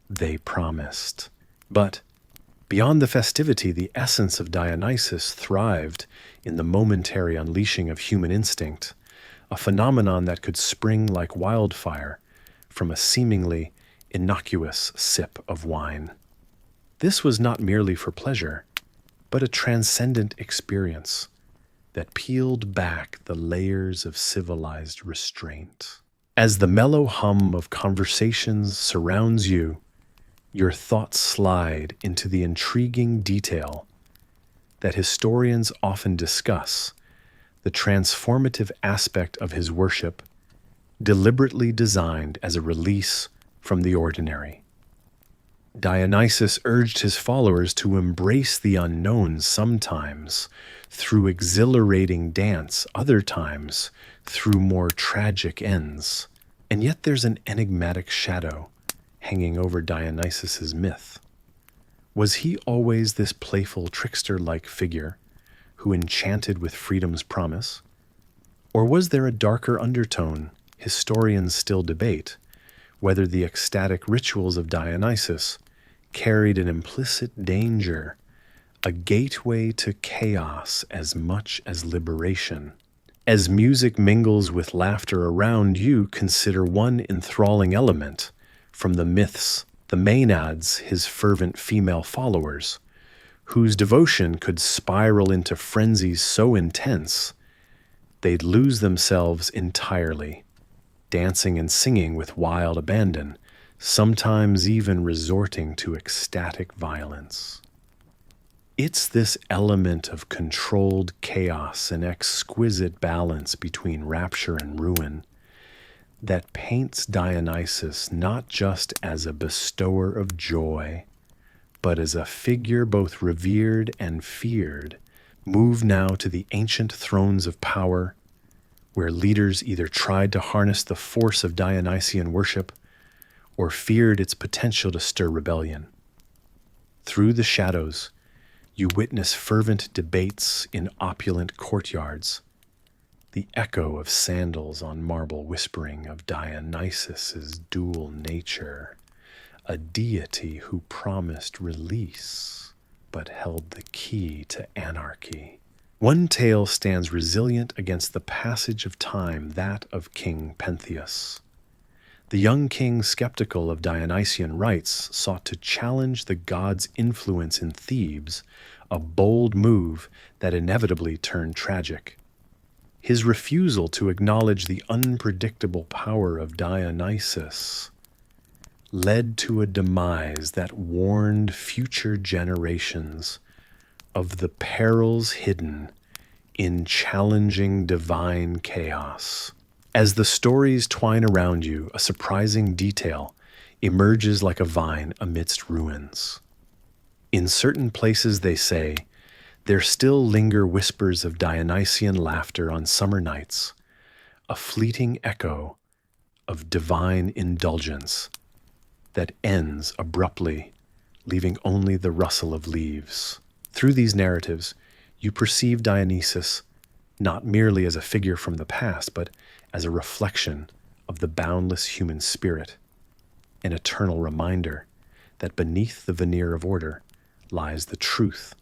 S1: they promised. But beyond the festivity, the essence of Dionysus thrived in the momentary unleashing of human instinct, a phenomenon that could spring like wildfire from a seemingly innocuous sip of wine. This was not merely for pleasure, but a transcendent experience that peeled back the layers of civilized restraint. As the mellow hum of conversations surrounds you, your thoughts slide into the intriguing detail that historians often discuss, the transformative aspect of his worship, deliberately designed as a release from the ordinary. Dionysus urged his followers to embrace the unknown, sometimes through exhilarating dance, other times through more tragic ends. And yet there's an enigmatic shadow hanging over Dionysus's myth. Was he always this playful trickster-like figure who enchanted with freedom's promise? Or was there a darker undertone historians still debate, whether the ecstatic rituals of Dionysus carried an implicit danger, a gateway to chaos as much as liberation? As music mingles with laughter around you, consider one enthralling element from the myths, the Maenads, his fervent female followers, whose devotion could spiral into frenzies so intense they'd lose themselves entirely, dancing and singing with wild abandon, sometimes even resorting to ecstatic violence. It's this element of controlled chaos and exquisite balance between rapture and ruin that paints Dionysus not just as a bestower of joy, but as a figure both revered and feared. Move now to the ancient thrones of power, where leaders either tried to harness the force of Dionysian worship or feared its potential to stir rebellion. Through the shadows, you witness fervent debates in opulent courtyards, the echo of sandals on marble whispering of Dionysus's dual nature, a deity who promised release but held the key to anarchy. One tale stands resilient against the passage of time, that of King Pentheus. The young king, skeptical of Dionysian rites, sought to challenge the god's influence in Thebes, a bold move that inevitably turned tragic. His refusal to acknowledge the unpredictable power of Dionysus led to a demise that warned future generations of the perils hidden in challenging divine chaos. As the stories twine around you, a surprising detail emerges like a vine amidst ruins. In certain places, they say, there still linger whispers of Dionysian laughter on summer nights, a fleeting echo of divine indulgence that ends abruptly, leaving only the rustle of leaves. Through these narratives, you perceive Dionysus not merely as a figure from the past, but as a reflection of the boundless human spirit, an eternal reminder that beneath the veneer of order lies the truth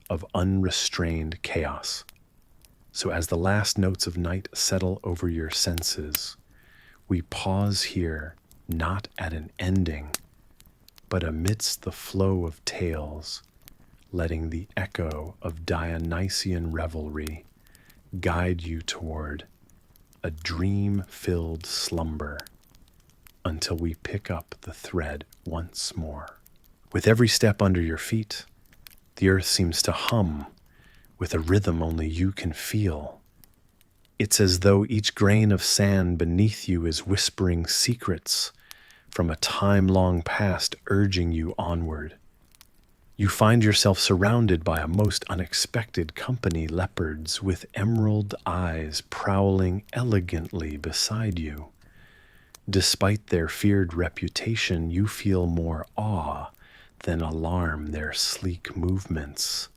S1: of unrestrained chaos. So as the last notes of night settle over your senses, we pause here, not at an ending, but amidst the flow of tales, letting the echo of Dionysian revelry guide you toward a dream-filled slumber until we pick up the thread once more. With every step under your feet, the earth seems to hum with a rhythm only you can feel. It's as though each grain of sand beneath you is whispering secrets from a time long past, urging you onward. You find yourself surrounded by a most unexpected company, leopards with emerald eyes prowling elegantly beside you. Despite their feared reputation, you feel more awe than alarm, their sleek movements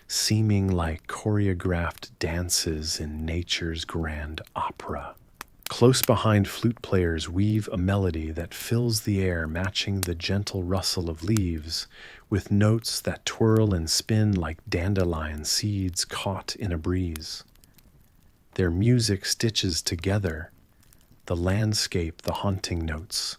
S1: seeming like choreographed dances in nature's grand opera. Close behind, flute players weave a melody that fills the air, matching the gentle rustle of leaves with notes that twirl and spin like dandelion seeds caught in a breeze. Their music stitches together the landscape, the haunting notes,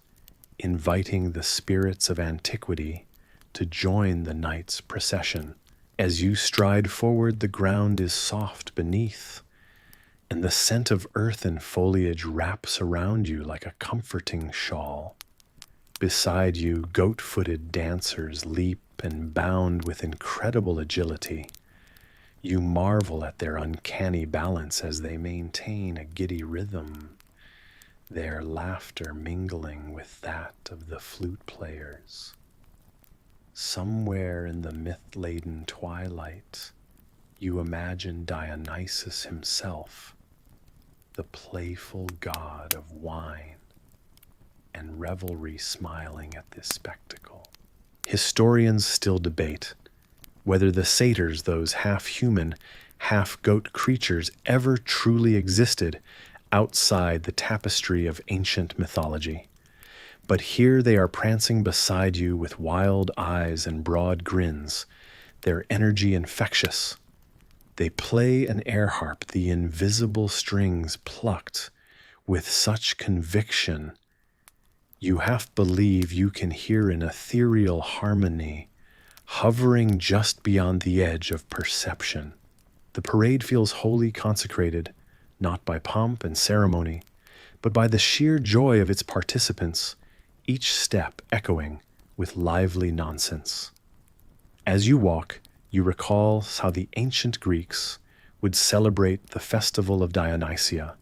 S1: inviting the spirits of antiquity to join the night's procession. As you stride forward, the ground is soft beneath, and the scent of earth and foliage wraps around you like a comforting shawl. Beside you, goat-footed dancers leap and bound with incredible agility. You marvel at their uncanny balance as they maintain a giddy rhythm, their laughter mingling with that of the flute players. Somewhere in the myth-laden twilight, you imagine Dionysus himself, the playful god of wine and revelry, smiling at this spectacle. Historians still debate whether the satyrs, those half-human, half-goat creatures, ever truly existed outside the tapestry of ancient mythology. But here they are prancing beside you with wild eyes and broad grins, their energy infectious. They play an air harp, the invisible strings plucked with such conviction you half believe you can hear an ethereal harmony hovering just beyond the edge of perception. The parade feels wholly consecrated, not by pomp and ceremony, but by the sheer joy of its participants, each step echoing with lively nonsense. As you walk, you recall how the ancient Greeks would celebrate the festival of Dionysia,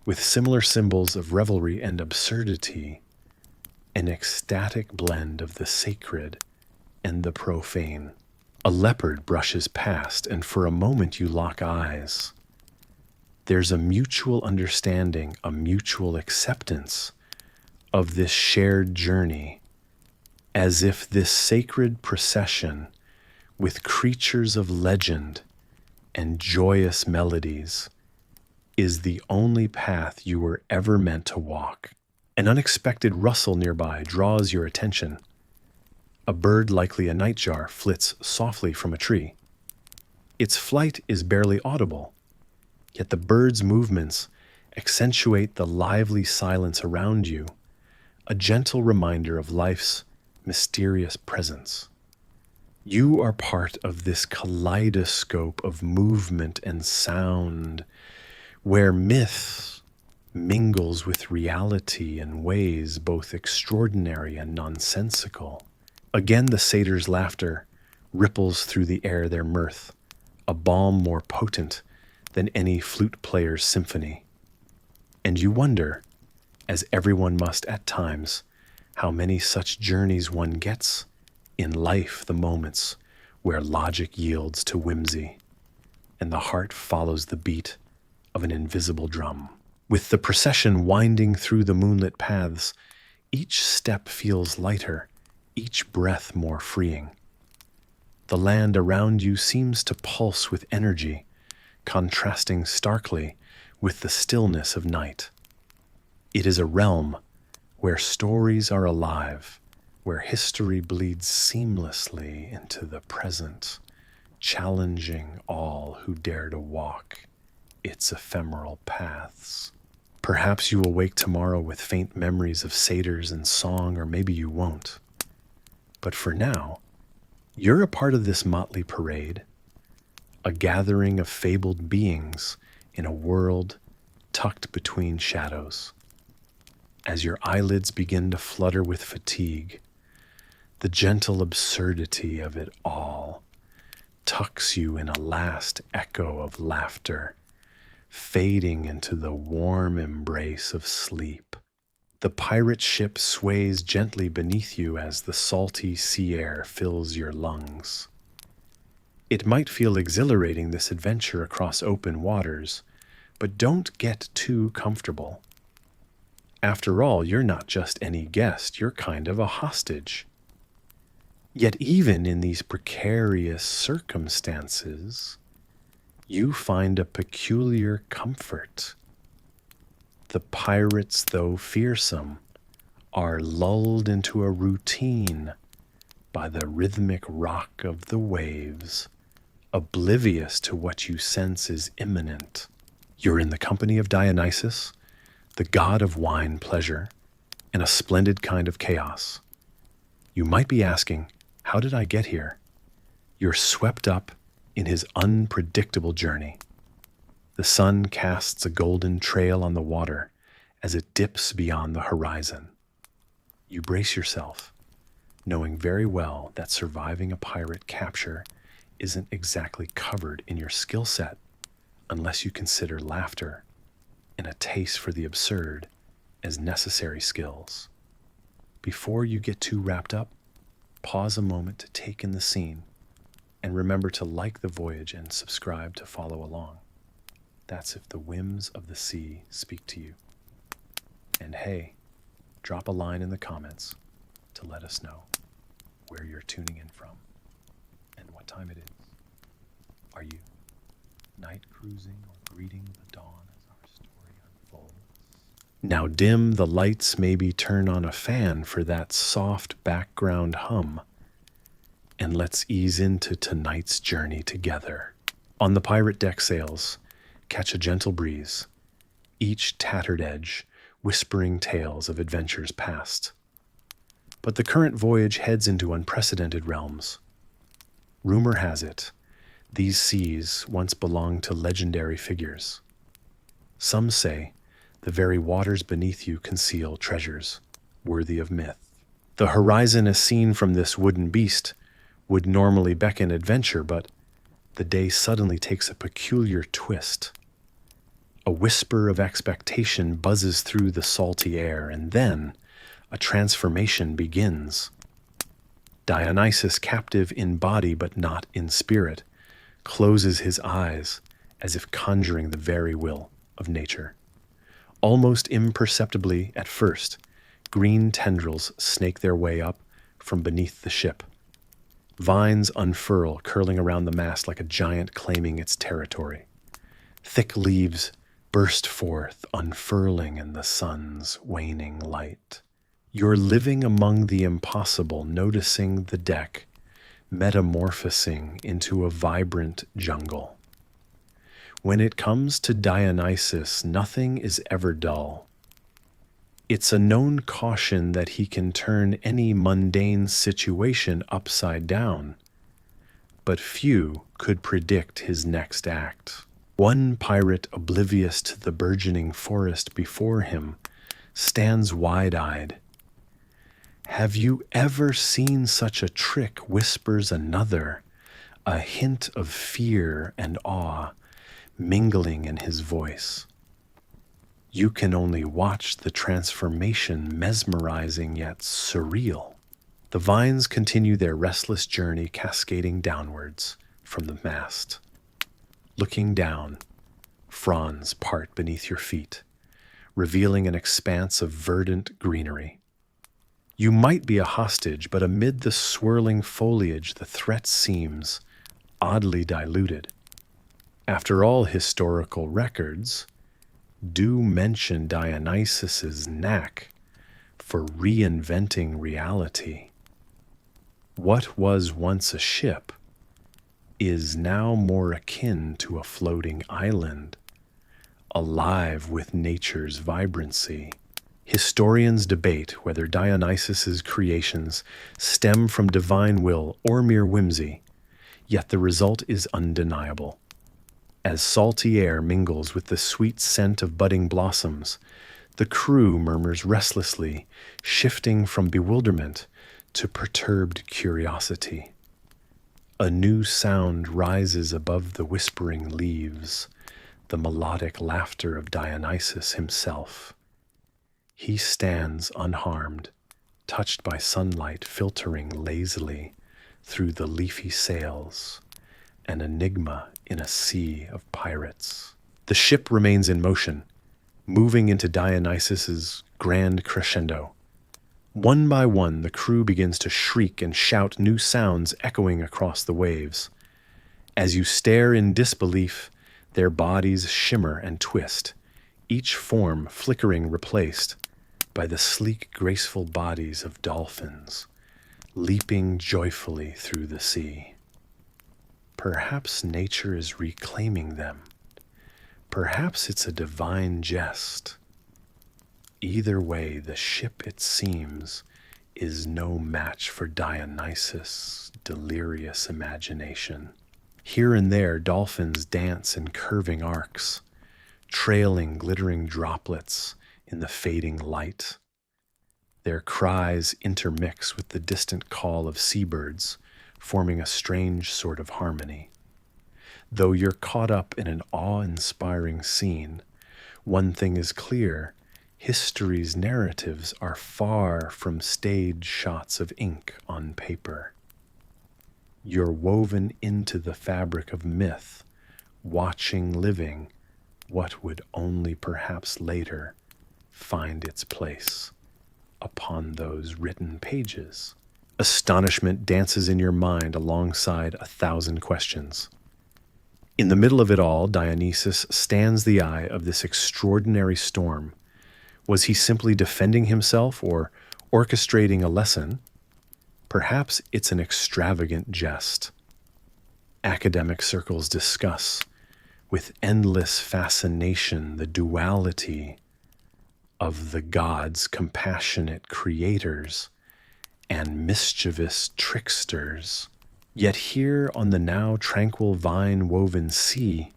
S1: with similar symbols of revelry and absurdity, an ecstatic blend of the sacred and the profane. A leopard brushes past, and for a moment you lock eyes. There's a mutual understanding, a mutual acceptance of this shared journey, as if this sacred procession with creatures of legend and joyous melodies is the only path you were ever meant to walk. An unexpected rustle nearby draws your attention. A bird, likely a nightjar, flits softly from a tree. Its flight is barely audible, yet the bird's movements accentuate the lively silence around you, a gentle reminder of life's mysterious presence. You are part of this kaleidoscope of movement and sound, where myth mingles with reality in ways both extraordinary and nonsensical. Again, the satyr's laughter ripples through the air their mirth, a balm more potent than any flute player's symphony. And you wonder, as everyone must at times, how many such journeys one gets in life, the moments where logic yields to whimsy and the heart follows the beat of an invisible drum. With the procession winding through the moonlit paths, each step feels lighter, each breath more freeing. The land around you seems to pulse with energy, contrasting starkly with the stillness of night. It is a realm where stories are alive, where history bleeds seamlessly into the present, challenging all who dare to walk its ephemeral paths. Perhaps you will wake tomorrow with faint memories of satyrs and song, or maybe you won't. But for now, you're a part of this motley parade, a gathering of fabled beings in a world tucked between shadows. As your eyelids begin to flutter with fatigue, the gentle absurdity of it all tucks you in a last echo of laughter, fading into the warm embrace of sleep. The pirate ship sways gently beneath you as the salty sea air fills your lungs. It might feel exhilarating, this adventure across open waters, but don't get too comfortable. After all, you're not just any guest, you're kind of a hostage. Yet even in these precarious circumstances, you find a peculiar comfort. The pirates, though fearsome, are lulled into a routine by the rhythmic rock of the waves, oblivious to what you sense is imminent. You're in the company of Dionysus, the god of wine pleasure, and a splendid kind of chaos. You might be asking, how did I get here? You're swept up in his unpredictable journey. The sun casts a golden trail on the water as it dips beyond the horizon. You brace yourself, knowing very well that surviving a pirate capture isn't exactly covered in your skill set unless you consider laughter and a taste for the absurd as necessary skills. Before you get too wrapped up, pause a moment to take in the scene and remember to like the voyage and subscribe to follow along. That's if the whims of the sea speak to you. And hey, drop a line in the comments to let us know where you're tuning in from and what time it is. Are you night cruising or greeting the dawn as our story unfolds? Now dim the lights, maybe turn on a fan for that soft background hum, and let's ease into tonight's journey together. On the pirate deck sails, catch a gentle breeze, each tattered edge whispering tales of adventures past. But the current voyage heads into unprecedented realms. Rumor has it, these seas once belonged to legendary figures. Some say the very waters beneath you conceal treasures worthy of myth. The horizon as seen from this wooden beast would normally beckon adventure, but the day suddenly takes a peculiar twist. A whisper of expectation buzzes through the salty air, and then a transformation begins. Dionysus, captive in body but not in spirit, closes his eyes as if conjuring the very will of nature. Almost imperceptibly at first, green tendrils snake their way up from beneath the ship. Vines unfurl, curling around the mast like a giant claiming its territory. Thick leaves burst forth, unfurling in the sun's waning light. You're living among the impossible, noticing the deck metamorphosing into a vibrant jungle. When it comes to Dionysus, nothing is ever dull. It's a known caution that he can turn any mundane situation upside down, but few could predict his next act. One pirate, oblivious to the burgeoning forest before him, stands wide-eyed. Have you ever seen such a trick? Whispers another, a hint of fear and awe mingling in his voice. You can only watch the transformation, mesmerizing yet surreal. The vines continue their restless journey, cascading downwards from the mast. Looking down, fronds part beneath your feet, revealing an expanse of verdant greenery. You might be a hostage, but amid the swirling foliage, the threat seems oddly diluted. After all, historical records do mention Dionysus's knack for reinventing reality. What was once a ship is now more akin to a floating island, alive with nature's vibrancy. Historians debate whether Dionysus's creations stem from divine will or mere whimsy, yet the result is undeniable. As salty air mingles with the sweet scent of budding blossoms, the crew murmurs restlessly, shifting from bewilderment to perturbed curiosity. A new sound rises above the whispering leaves, the melodic laughter of Dionysus himself. He stands unharmed, touched by sunlight filtering lazily through the leafy sails, an enigma in a sea of pirates. The ship remains in motion, moving into Dionysus's grand crescendo. One by one, the crew begins to shriek and shout, new sounds echoing across the waves. As you stare in disbelief, their bodies shimmer and twist, each form flickering replaced by the sleek, graceful bodies of dolphins, leaping joyfully through the sea. Perhaps nature is reclaiming them. Perhaps it's a divine jest. Either way, the ship, it seems, is no match for Dionysus' delirious imagination. Here and there, dolphins dance in curving arcs, trailing glittering droplets in the fading light. Their cries intermix with the distant call of seabirds, forming a strange sort of harmony. Though you're caught up in an awe-inspiring scene, one thing is clear: history's narratives are far from stage shots of ink on paper. You're woven into the fabric of myth, watching living what would only perhaps later find its place upon those written pages. Astonishment dances in your mind alongside 1,000 questions. In the middle of it all, Dionysus stands the eye of this extraordinary storm. Was he simply defending himself or orchestrating a lesson? Perhaps it's an extravagant jest. Academic circles discuss with endless fascination the duality of the gods, compassionate creators, and mischievous tricksters. Yet here on the now tranquil vine-woven sea,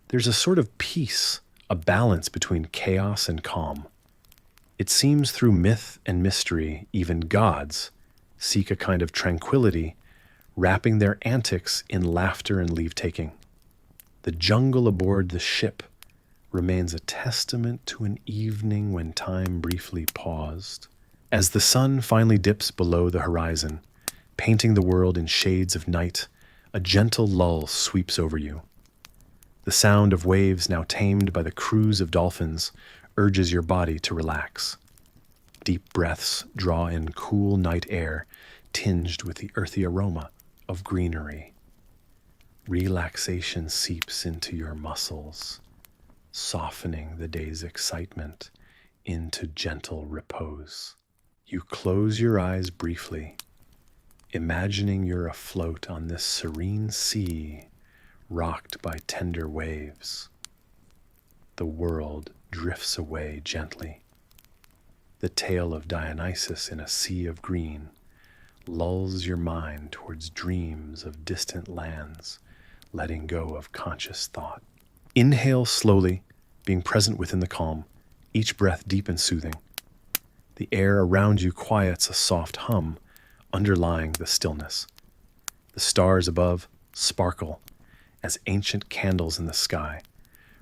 S1: there's a sort of peace, a balance between chaos and calm. It seems through myth and mystery, even gods seek a kind of tranquility, wrapping their antics in laughter and leave-taking. The jungle aboard the ship remains a testament to an evening when time briefly paused. As the sun finally dips below the horizon, painting the world in shades of night, a gentle lull sweeps over you. The sound of waves, now tamed by the cruise of dolphins, urges your body to relax. Deep breaths draw in cool night air, tinged with the earthy aroma of greenery. Relaxation seeps into your muscles, softening the day's excitement into gentle repose. You close your eyes briefly, imagining you're afloat on this serene sea, rocked by tender waves. The world drifts away gently. The tale of Dionysus in a sea of green lulls your mind towards dreams of distant lands, letting go of conscious thought. Inhale slowly, being present within the calm, each breath deep and soothing. The air around you quiets a soft hum, underlying the stillness. The stars above sparkle as ancient candles in the sky,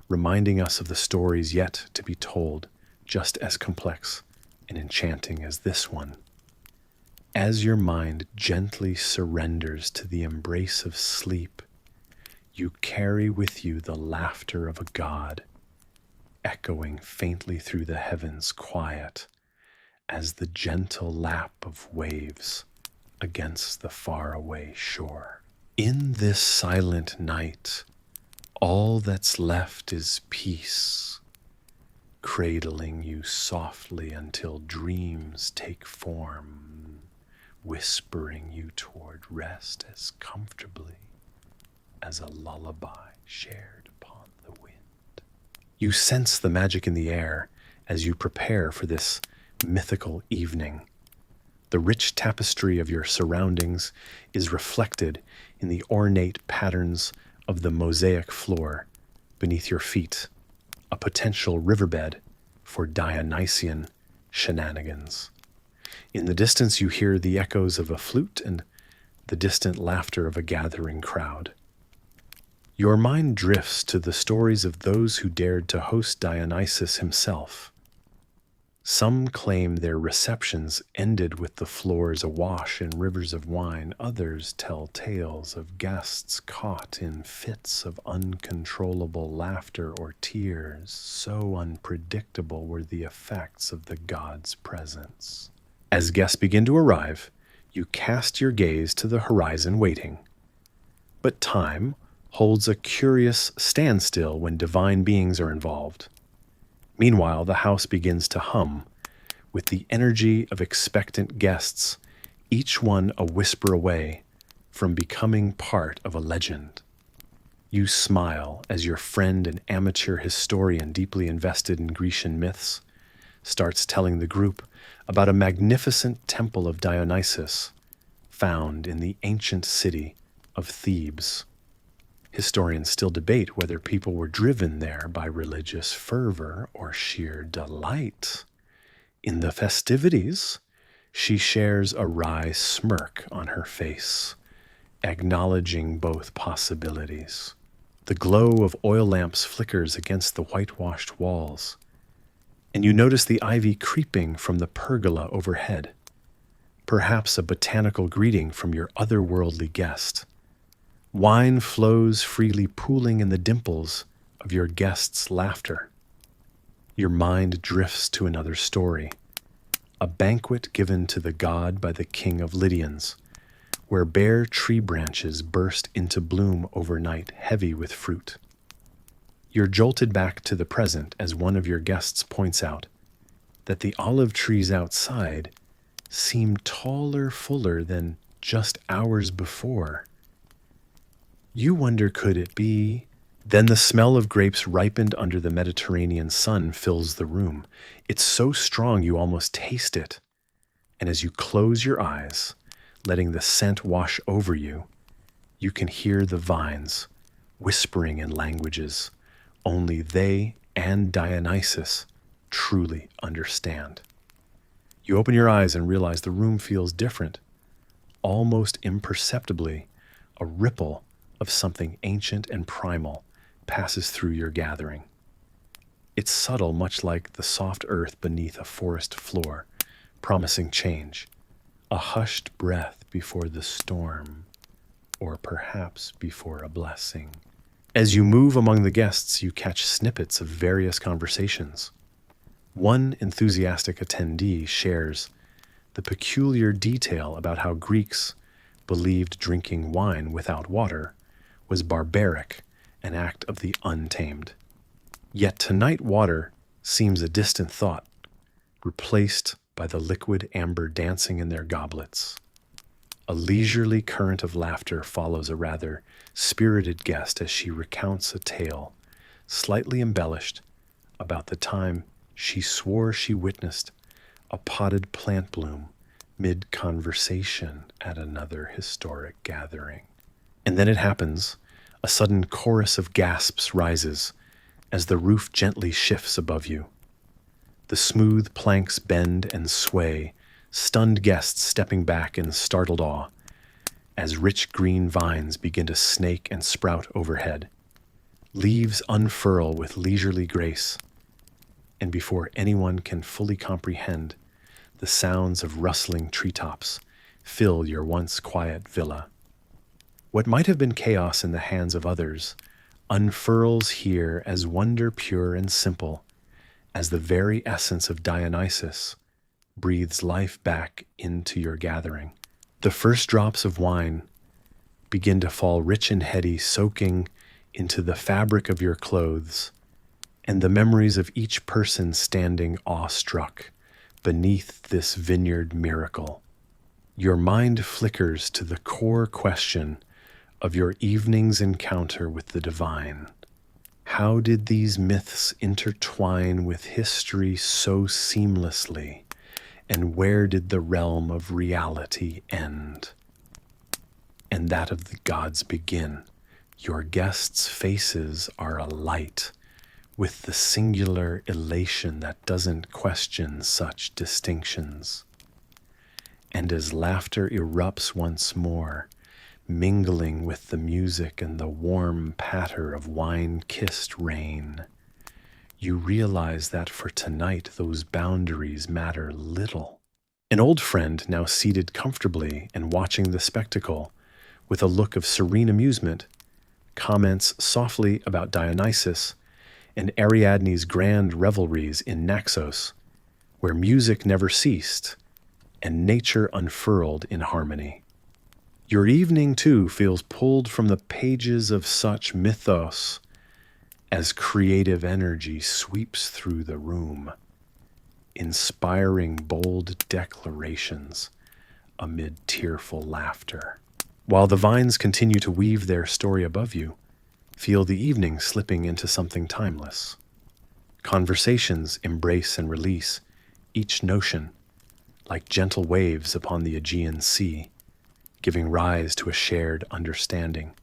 S1: reminding us of the stories yet to be told, just as complex and enchanting as this one. As your mind gently surrenders to the embrace of sleep, you carry with you the laughter of a god, echoing faintly through the heavens quiet as the gentle lap of waves against the faraway shore. In this silent night, all that's left is peace, cradling you softly until dreams take form, whispering you toward rest as comfortably as a lullaby shared upon the wind. You sense the magic in the air as you prepare for this mythical evening. The rich tapestry of your surroundings is reflected in the ornate patterns of the mosaic floor beneath your feet, a potential riverbed for Dionysian shenanigans. In the distance, you hear the echoes of a flute and the distant laughter of a gathering crowd. Your mind drifts to the stories of those who dared to host Dionysus himself. Some claim their receptions ended with the floors awash in rivers of wine. Others tell tales of guests caught in fits of uncontrollable laughter or tears. So unpredictable were the effects of the god's presence. As guests begin to arrive, you cast your gaze to the horizon waiting. But time holds a curious standstill when divine beings are involved. Meanwhile, the house begins to hum with the energy of expectant guests, each one a whisper away from becoming part of a legend. You smile as your friend and amateur historian deeply invested in Grecian myths starts telling the group about a magnificent temple of Dionysus found in the ancient city of Thebes. Historians still debate whether people were driven there by religious fervor or sheer delight. In the festivities, she shares a wry smirk on her face, acknowledging both possibilities. The glow of oil lamps flickers against the whitewashed walls, and you notice the ivy creeping from the pergola overhead, perhaps a botanical greeting from your otherworldly guest. Wine flows freely, pooling in the dimples of your guest's laughter. Your mind drifts to another story, a banquet given to the god by the king of Lydians, where bare tree branches burst into bloom overnight, heavy with fruit. You're jolted back to the present as one of your guests points out that the olive trees outside seem taller, fuller than just hours before. You wonder, could it be? Then the smell of grapes ripened under the Mediterranean sun fills the room. It's so strong you almost taste it. And as you close your eyes, letting the scent wash over you, you can hear the vines whispering in languages only they and Dionysus truly understand. You open your eyes and realize the room feels different. Almost imperceptibly, a ripple of something ancient and primal passes through your gathering. It's subtle, much like the soft earth beneath a forest floor, promising change, a hushed breath before the storm, or perhaps before a blessing. As you move among the guests, you catch snippets of various conversations. One enthusiastic attendee shares the peculiar detail about how Greeks believed drinking wine without water was barbaric, an act of the untamed. Yet tonight water seems a distant thought, replaced by the liquid amber dancing in their goblets. A leisurely current of laughter follows a rather spirited guest as she recounts a tale, slightly embellished, about the time she swore she witnessed a potted plant bloom mid-conversation at another historic gathering. And then it happens. A sudden chorus of gasps rises as the roof gently shifts above you. The smooth planks bend and sway, stunned guests stepping back in startled awe, as rich green vines begin to snake and sprout overhead. Leaves unfurl with leisurely grace, and before anyone can fully comprehend, the sounds of rustling treetops fill your once quiet villa. What might have been chaos in the hands of others unfurls here as wonder pure and simple, as the very essence of Dionysus breathes life back into your gathering. The first drops of wine begin to fall rich and heady, soaking into the fabric of your clothes, and the memories of each person standing awestruck beneath this vineyard miracle. Your mind flickers to the core question of your evening's encounter with the divine. How did these myths intertwine with history so seamlessly, and where did the realm of reality end, and that of the gods begin? Your guests' faces are alight with the singular elation that doesn't question such distinctions. And as laughter erupts once more, mingling with the music and the warm patter of wine-kissed rain, you realize that for tonight those boundaries matter little. An old friend, now seated comfortably and watching the spectacle with a look of serene amusement, comments softly about Dionysus and Ariadne's grand revelries in Naxos, where music never ceased and nature unfurled in harmony. Your evening, too, feels pulled from the pages of such mythos as creative energy sweeps through the room, inspiring bold declarations amid tearful laughter. While the vines continue to weave their story above you, feel the evening slipping into something timeless. Conversations embrace and release each notion like gentle waves upon the Aegean Sea, giving rise to a shared understanding,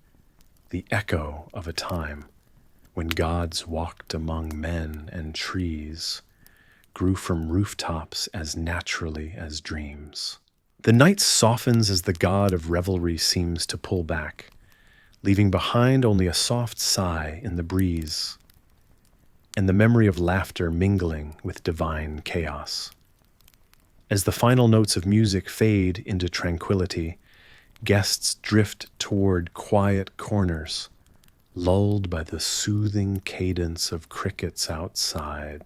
S1: the echo of a time when gods walked among men and trees, grew from rooftops as naturally as dreams. The night softens as the god of revelry seems to pull back, leaving behind only a soft sigh in the breeze, and the memory of laughter mingling with divine chaos. As the final notes of music fade into tranquility, guests drift toward quiet corners, lulled by the soothing cadence of crickets outside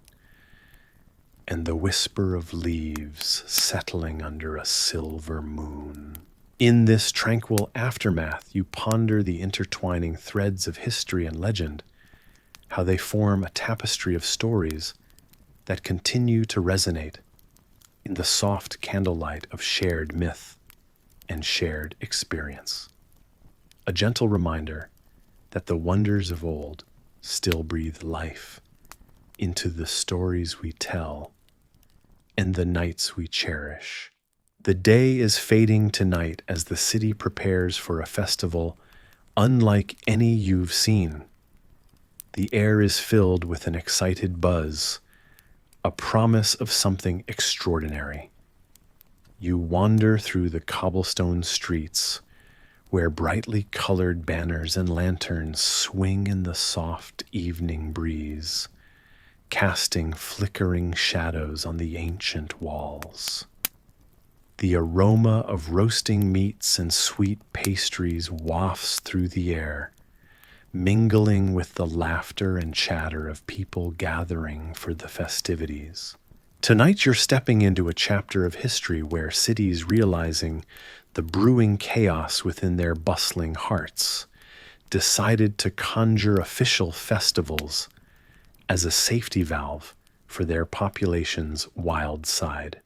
S1: and the whisper of leaves settling under a silver moon. In this tranquil aftermath, you ponder the intertwining threads of history and legend, how they form a tapestry of stories that continue to resonate in the soft candlelight of shared myth and shared experience. A gentle reminder that the wonders of old still breathe life into the stories we tell and the nights we cherish. The day is fading tonight as the city prepares for a festival unlike any you've seen. The air is filled with an excited buzz, a promise of something extraordinary. You wander through the cobblestone streets, where brightly colored banners and lanterns swing in the soft evening breeze, casting flickering shadows on the ancient walls. The aroma of roasting meats and sweet pastries wafts through the air, mingling with the laughter and chatter of people gathering for the festivities. Tonight you're stepping into a chapter of history where cities, realizing the brewing chaos within their bustling hearts, decided to conjure official festivals as a safety valve for their population's wild side.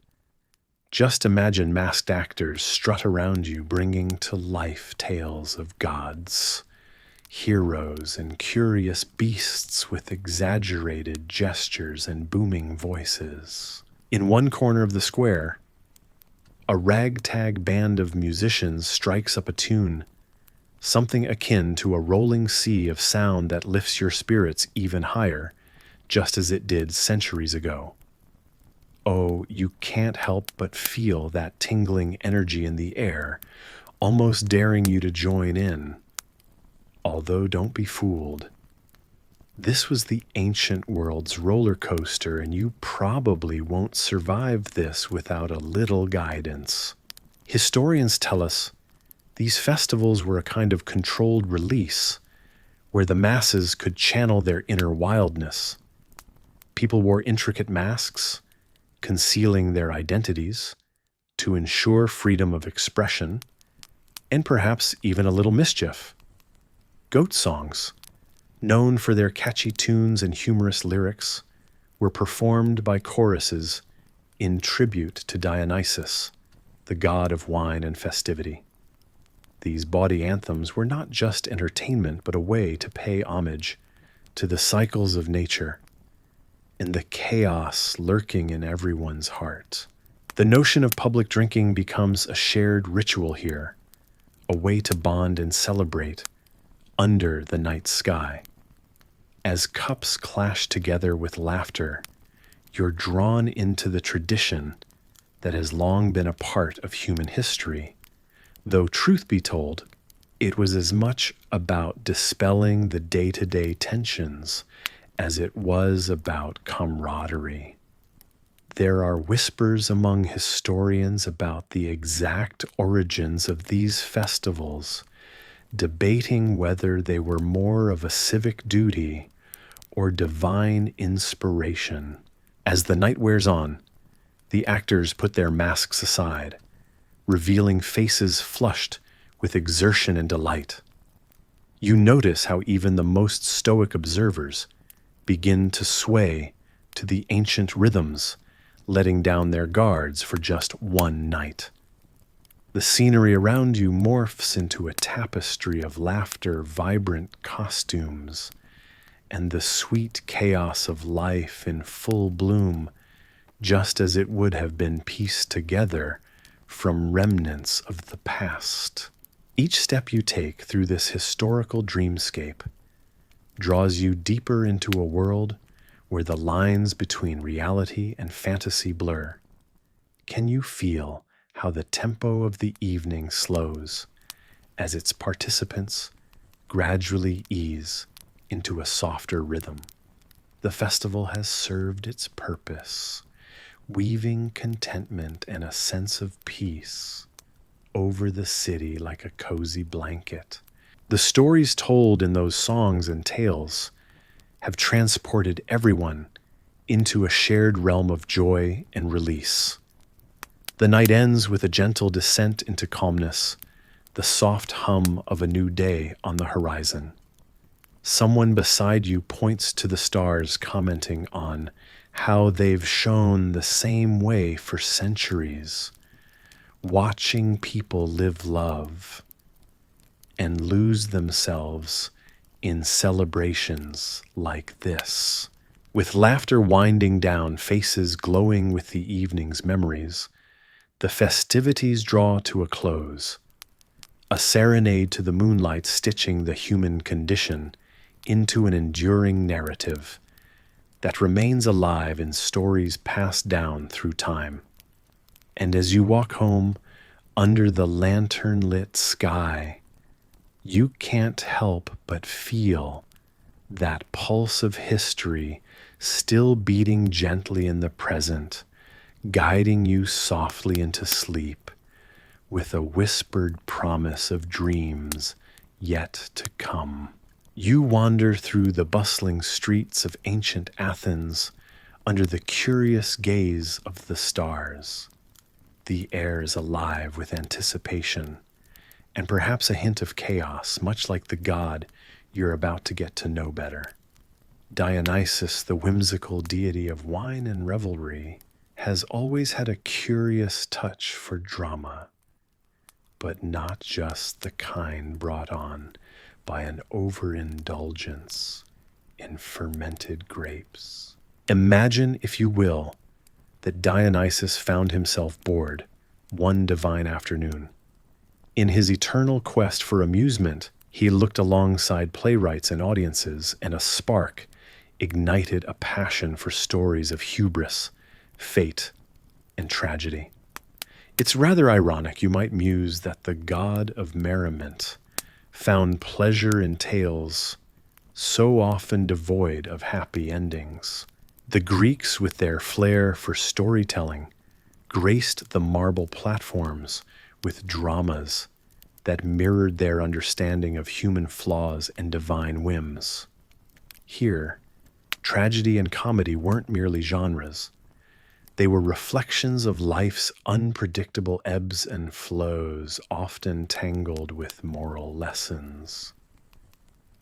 S1: Just imagine masked actors strut around you, bringing to life tales of gods, heroes, and curious beasts with exaggerated gestures and booming voices. In one corner of the square, a ragtag band of musicians strikes up a tune, something akin to a rolling sea of sound that lifts your spirits even higher, just as it did centuries ago. Oh, you can't help but feel that tingling energy in the air, almost daring you to join in. Although don't be fooled. This was the ancient world's roller coaster, and you probably won't survive this without a little guidance. Historians tell us these festivals were a kind of controlled release where the masses could channel their inner wildness. People wore intricate masks, concealing their identities to ensure freedom of expression, and perhaps even a little mischief. Goat songs, known for their catchy tunes and humorous lyrics, were performed by choruses in tribute to Dionysus, the god of wine and festivity. These bawdy anthems were not just entertainment, but a way to pay homage to the cycles of nature and the chaos lurking in everyone's heart. The notion of public drinking becomes a shared ritual here, a way to bond and celebrate under the night sky. As cups clash together with laughter, you're drawn into the tradition that has long been a part of human history. Though truth be told, it was as much about dispelling the day-to-day tensions as it was about camaraderie. There are whispers among historians about the exact origins of these festivals, debating whether they were more of a civic duty or divine inspiration. As the night wears on, the actors put their masks aside, revealing faces flushed with exertion and delight. You notice how even the most stoic observers begin to sway to the ancient rhythms, letting down their guards for just one night. The scenery around you morphs into a tapestry of laughter, vibrant costumes, and the sweet chaos of life in full bloom, just as it would have been pieced together from remnants of the past. Each step you take through this historical dreamscape draws you deeper into a world where the lines between reality and fantasy blur. Can you feel how the tempo of the evening slows as its participants gradually ease into a softer rhythm? The festival has served its purpose, weaving contentment and a sense of peace over the city like a cozy blanket. The stories told in those songs and tales have transported everyone into a shared realm of joy and release. The night ends with a gentle descent into calmness, the soft hum of a new day on the horizon. Someone beside you points to the stars, commenting on how they've shone the same way for centuries, watching people live love and lose themselves in celebrations like this. With laughter winding down, faces glowing with the evening's memories, the festivities draw to a close, a serenade to the moonlight stitching the human condition into an enduring narrative that remains alive in stories passed down through time. And as you walk home under the lantern-lit sky, you can't help but feel that pulse of history still beating gently in the present, guiding you softly into sleep with a whispered promise of dreams yet to come. You wander through the bustling streets of ancient Athens under the curious gaze of the stars. The air is alive with anticipation and perhaps a hint of chaos, much like the god you're about to get to know better. Dionysus, the whimsical deity of wine and revelry, has always had a curious touch for drama, but not just the kind brought on by an overindulgence in fermented grapes. Imagine, if you will, that Dionysus found himself bored one divine afternoon. In his eternal quest for amusement, he looked alongside playwrights and audiences, and a spark ignited a passion for stories of hubris, fate, and tragedy. It's rather ironic, you might muse, that the god of merriment found pleasure in tales so often devoid of happy endings. The Greeks, with their flair for storytelling, graced the marble platforms with dramas that mirrored their understanding of human flaws and divine whims. Here, tragedy and comedy weren't merely genres. They were reflections of life's unpredictable ebbs and flows, often tangled with moral lessons.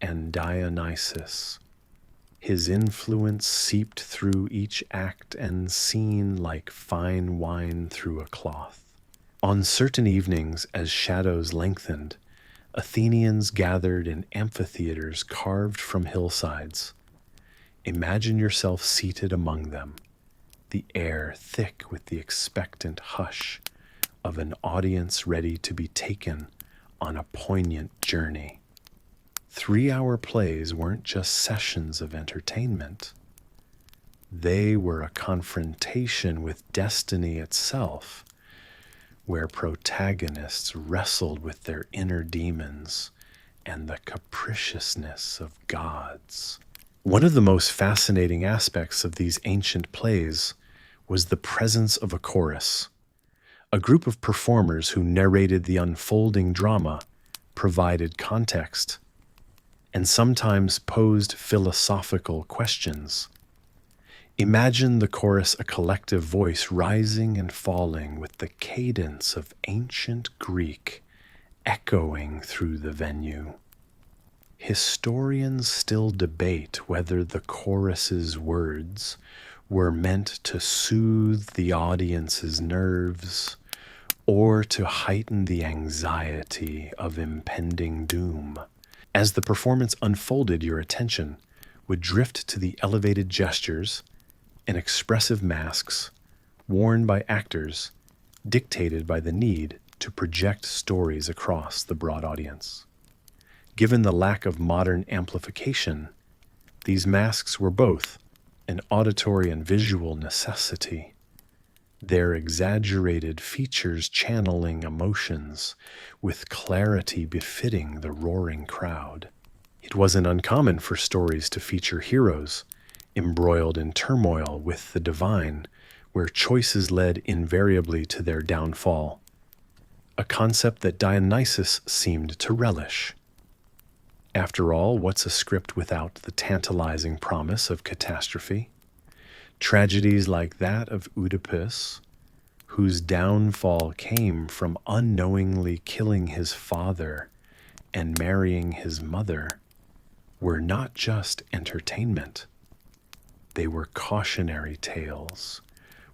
S1: And Dionysus, his influence seeped through each act and scene like fine wine through a cloth. On certain evenings, as shadows lengthened, Athenians gathered in amphitheaters carved from hillsides. Imagine yourself seated among them, the air thick with the expectant hush of an audience ready to be taken on a poignant journey. 3-hour plays weren't just sessions of entertainment. They were a confrontation with destiny itself, where protagonists wrestled with their inner demons and the capriciousness of gods. One of the most fascinating aspects of these ancient plays was the presence of a chorus, a group of performers who narrated the unfolding drama, provided context, and sometimes posed philosophical questions. Imagine the chorus, a collective voice rising and falling with the cadence of ancient Greek echoing through the venue. Historians still debate whether the chorus's words were meant to soothe the audience's nerves or to heighten the anxiety of impending doom. As the performance unfolded, your attention would drift to the elevated gestures and expressive masks worn by actors, dictated by the need to project stories across the broad audience. Given the lack of modern amplification, these masks were both an auditory and visual necessity, their exaggerated features channeling emotions with clarity befitting the roaring crowd. It wasn't uncommon for stories to feature heroes embroiled in turmoil with the divine, where choices led invariably to their downfall, a concept that Dionysus seemed to relish. After all, what's a script without the tantalizing promise of catastrophe? Tragedies like that of Oedipus, whose downfall came from unknowingly killing his father and marrying his mother, were not just entertainment. They were cautionary tales,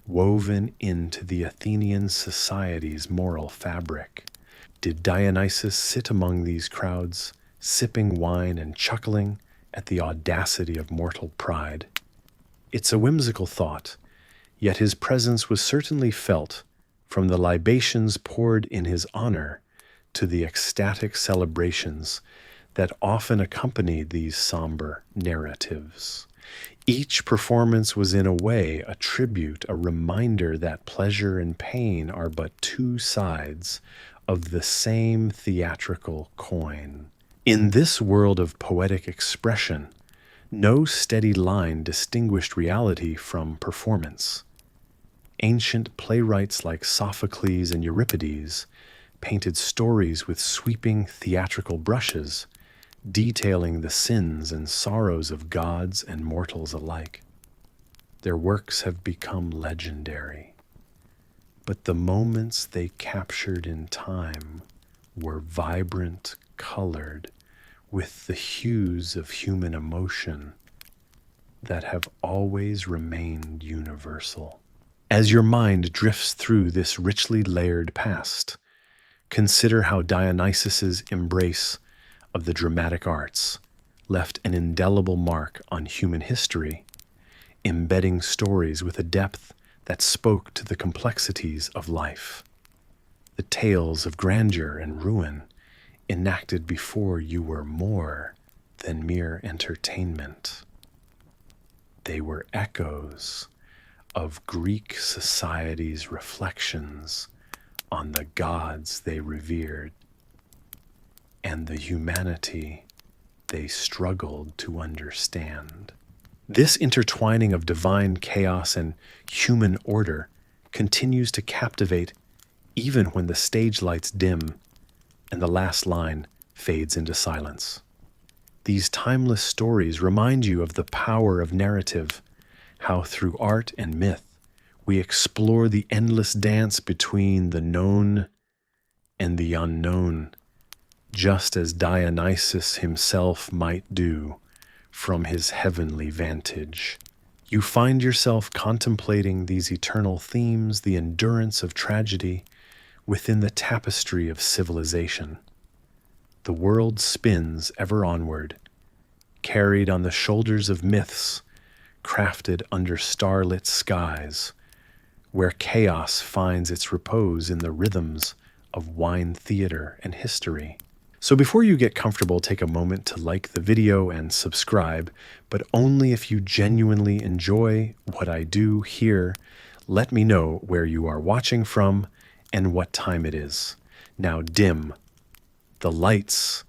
S1: woven into the Athenian society's moral fabric. Did Dionysus sit among these crowds, sipping wine and chuckling at the audacity of mortal pride? It's a whimsical thought, yet his presence was certainly felt, from the libations poured in his honor to the ecstatic celebrations that often accompanied these somber narratives. Each performance was in a way a tribute, a reminder that pleasure and pain are but two sides of the same theatrical coin. In this world of poetic expression, no steady line distinguished reality from performance. Ancient playwrights like Sophocles and Euripides painted stories with sweeping theatrical brushes, detailing the sins and sorrows of gods and mortals alike. Their works have become legendary, but the moments they captured in time were vibrant, colored with the hues of human emotion that have always remained universal. As your mind drifts through this richly layered past, consider how Dionysus's embrace of the dramatic arts left an indelible mark on human history, embedding stories with a depth that spoke to the complexities of life. The tales of grandeur and ruin enacted before you were more than mere entertainment. They were echoes of Greek society's reflections on the gods they revered and the humanity they struggled to understand. This intertwining of divine chaos and human order continues to captivate even when the stage lights dim and the last line fades into silence. These timeless stories remind you of the power of narrative, how through art and myth we explore the endless dance between the known and the unknown, just as Dionysus himself might do from his heavenly vantage. You find yourself contemplating these eternal themes, the endurance of tragedy within the tapestry of civilization. The world spins ever onward, carried on the shoulders of myths crafted under starlit skies, where chaos finds its repose in the rhythms of wine theater and history. So before you get comfortable, take a moment to like the video and subscribe, but only if you genuinely enjoy what I do here. Let me know where you are watching from and what time it is. Now dim the lights,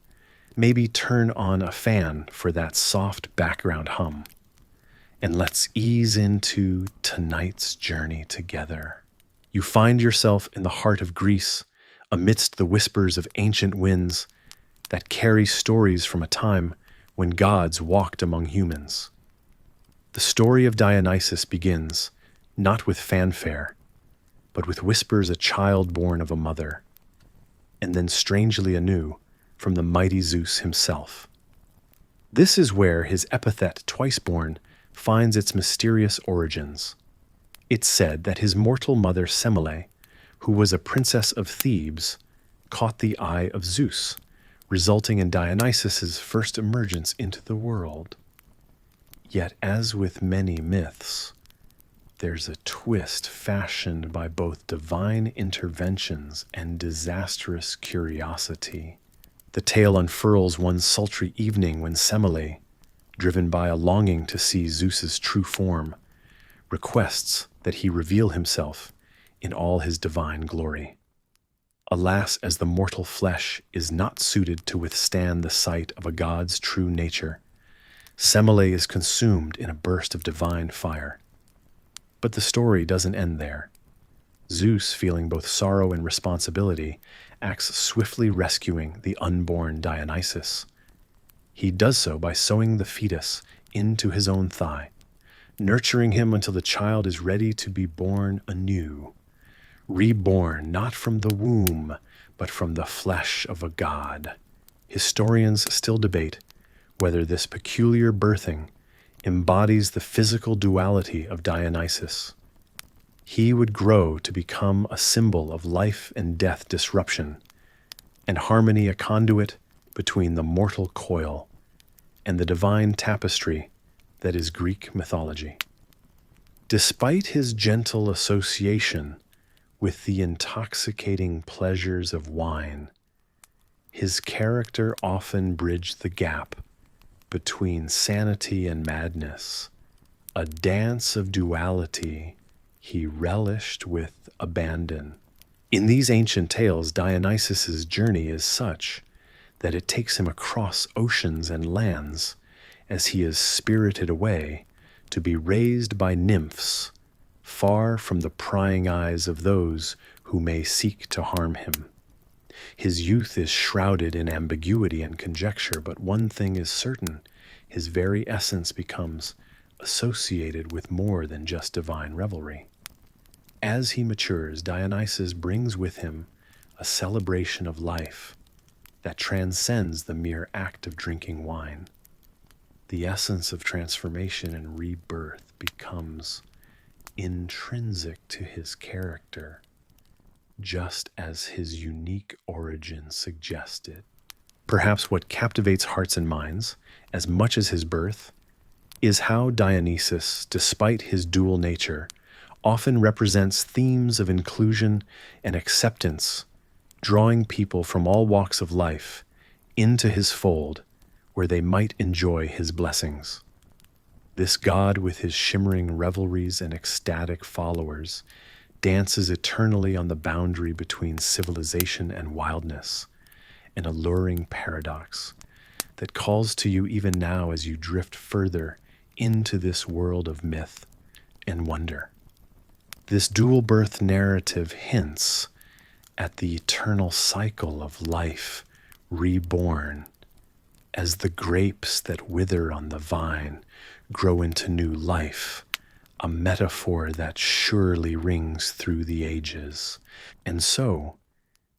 S1: maybe turn on a fan for that soft background hum, and let's ease into tonight's journey together. You find yourself in the heart of Greece, amidst the whispers of ancient winds that carry stories from a time when gods walked among humans. The story of Dionysus begins not with fanfare, but with whispers a child born of a mother, and then strangely anew from the mighty Zeus himself. This is where his epithet twice-born finds its mysterious origins. It's said that his mortal mother Semele, who was a princess of Thebes, caught the eye of Zeus, resulting in Dionysus's first emergence into the world. Yet, as with many myths, there's a twist fashioned by both divine interventions and disastrous curiosity. The tale unfurls one sultry evening when Semele, driven by a longing to see Zeus's true form, requests that he reveal himself in all his divine glory. Alas, as the mortal flesh is not suited to withstand the sight of a god's true nature, Semele is consumed in a burst of divine fire. But the story doesn't end there. Zeus, feeling both sorrow and responsibility, acts swiftly rescuing the unborn Dionysus. He does so by sewing the fetus into his own thigh, nurturing him until the child is ready to be born anew. Reborn not from the womb, but from the flesh of a god. Historians still debate whether this peculiar birthing embodies the physical duality of Dionysus. He would grow to become a symbol of life and death disruption, and harmony a conduit between the mortal coil and the divine tapestry that is Greek mythology. Despite his gentle association with the intoxicating pleasures of wine, his character often bridged the gap between sanity and madness, a dance of duality he relished with abandon. In these ancient tales, Dionysus's journey is such that it takes him across oceans and lands as he is spirited away to be raised by nymphs, far from the prying eyes of those who may seek to harm him. His youth is shrouded in ambiguity and conjecture, but one thing is certain: his very essence becomes associated with more than just divine revelry. As he matures, Dionysus brings with him a celebration of life that transcends the mere act of drinking wine. The essence of transformation and rebirth becomes intrinsic to his character, just as his unique origin suggested. Perhaps what captivates hearts and minds, as much as his birth, is how Dionysus, despite his dual nature, often represents themes of inclusion and acceptance, drawing people from all walks of life into his fold where they might enjoy his blessings. This god, with his shimmering revelries and ecstatic followers, dances eternally on the boundary between civilization and wildness, an alluring paradox that calls to you even now as you drift further into this world of myth and wonder. This dual birth narrative hints at the eternal cycle of life reborn, as the grapes that wither on the vine grow into new life, a metaphor that surely rings through the ages. And so,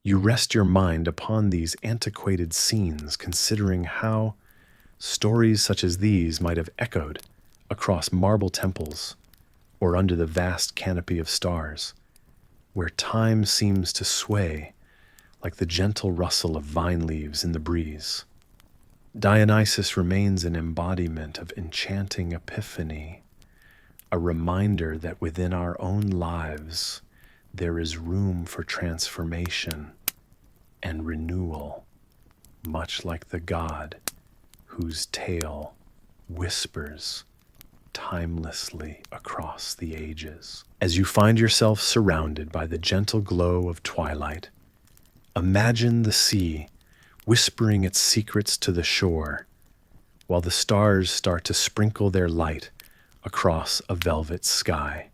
S1: you rest your mind upon these antiquated scenes, considering how stories such as these might have echoed across marble temples or under the vast canopy of stars, where time seems to sway like the gentle rustle of vine leaves in the breeze. Dionysus remains an embodiment of enchanting epiphany, a reminder that within our own lives there is room for transformation and renewal, much like the god whose tale whispers timelessly across the ages. As you find yourself surrounded by the gentle glow of twilight, imagine the sea whispering its secrets to the shore, while the stars start to sprinkle their light across a velvet sky.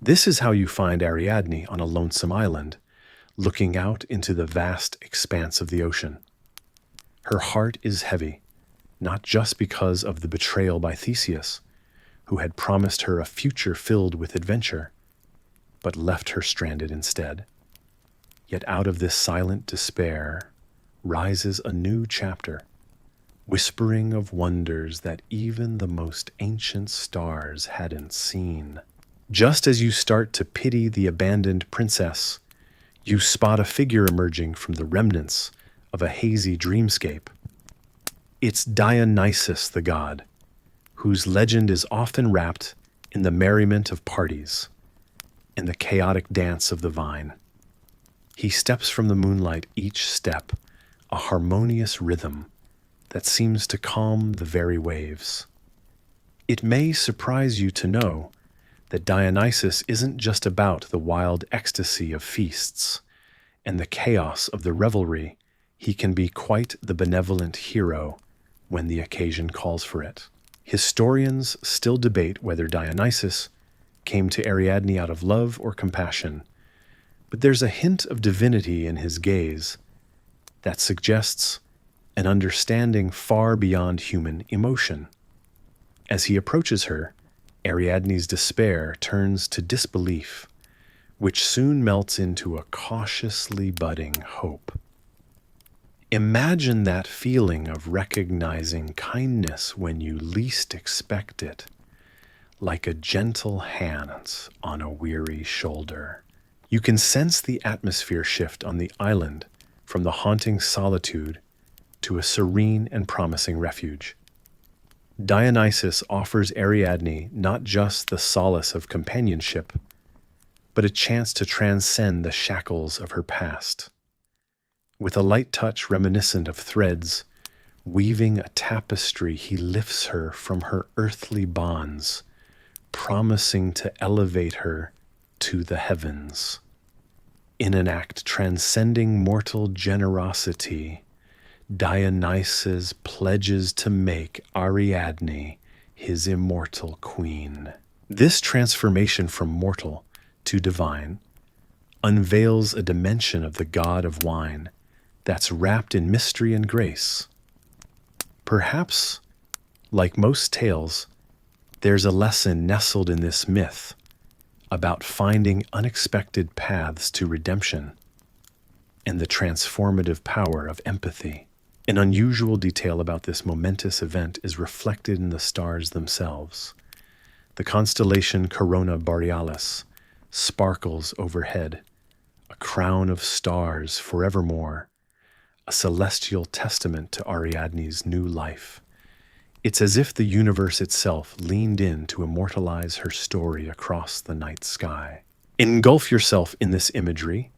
S1: This is how you find Ariadne on a lonesome island, looking out into the vast expanse of the ocean. Her heart is heavy, not just because of the betrayal by Theseus, who had promised her a future filled with adventure, but left her stranded instead. Yet out of this silent despair rises a new chapter, whispering of wonders that even the most ancient stars hadn't seen. Just as you start to pity the abandoned princess, you spot a figure emerging from the remnants of a hazy dreamscape. It's Dionysus the god, whose legend is often wrapped in the merriment of parties and the chaotic dance of the vine. He steps from the moonlight, each step a harmonious rhythm that seems to calm the very waves. It may surprise you to know that Dionysus isn't just about the wild ecstasy of feasts and the chaos of the revelry. He can be quite the benevolent hero when the occasion calls for it. Historians still debate whether Dionysus came to Ariadne out of love or compassion, but there's a hint of divinity in his gaze that suggests an understanding far beyond human emotion. As he approaches her, Ariadne's despair turns to disbelief, which soon melts into a cautiously budding hope. Imagine that feeling of recognizing kindness when you least expect it, like a gentle hand on a weary shoulder. You can sense the atmosphere shift on the island from the haunting solitude to a serene and promising refuge. Dionysus offers Ariadne not just the solace of companionship, but a chance to transcend the shackles of her past. With a light touch reminiscent of threads weaving a tapestry, he lifts her from her earthly bonds, promising to elevate her to the heavens. In an act transcending mortal generosity, Dionysus pledges to make Ariadne his immortal queen. This transformation from mortal to divine unveils a dimension of the god of wine that's wrapped in mystery and grace. Perhaps, like most tales, there's a lesson nestled in this myth about finding unexpected paths to redemption and the transformative power of empathy. An unusual detail about this momentous event is reflected in the stars themselves. The constellation Corona Borealis sparkles overhead, a crown of stars forevermore, a celestial testament to Ariadne's new life. It's as if the universe itself leaned in to immortalize her story across the night sky. Engulf yourself in this imagery.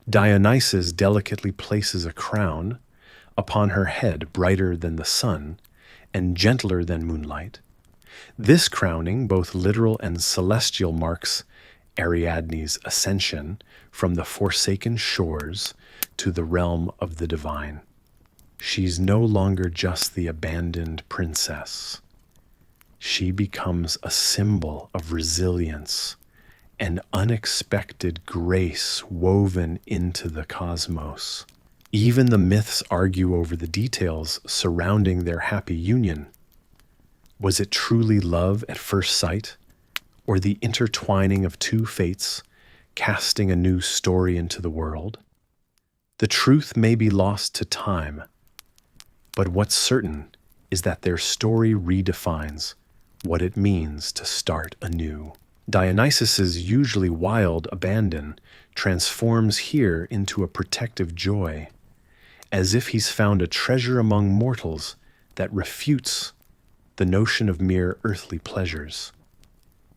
S1: Dionysus delicately places a crown upon her head brighter than the sun and gentler than moonlight, This crowning, both literal and celestial, marks Ariadne's ascension from the forsaken shores to the realm of the divine. She's no longer just the abandoned princess. She becomes a symbol of resilience, an unexpected grace woven into the cosmos. Even the myths argue over the details surrounding their happy union. Was it truly love at first sight, or the intertwining of two fates casting a new story into the world? The truth may be lost to time, but what's certain is that their story redefines what it means to start anew. Dionysus's usually wild abandon transforms here into a protective joy, as if he's found a treasure among mortals that refutes the notion of mere earthly pleasures.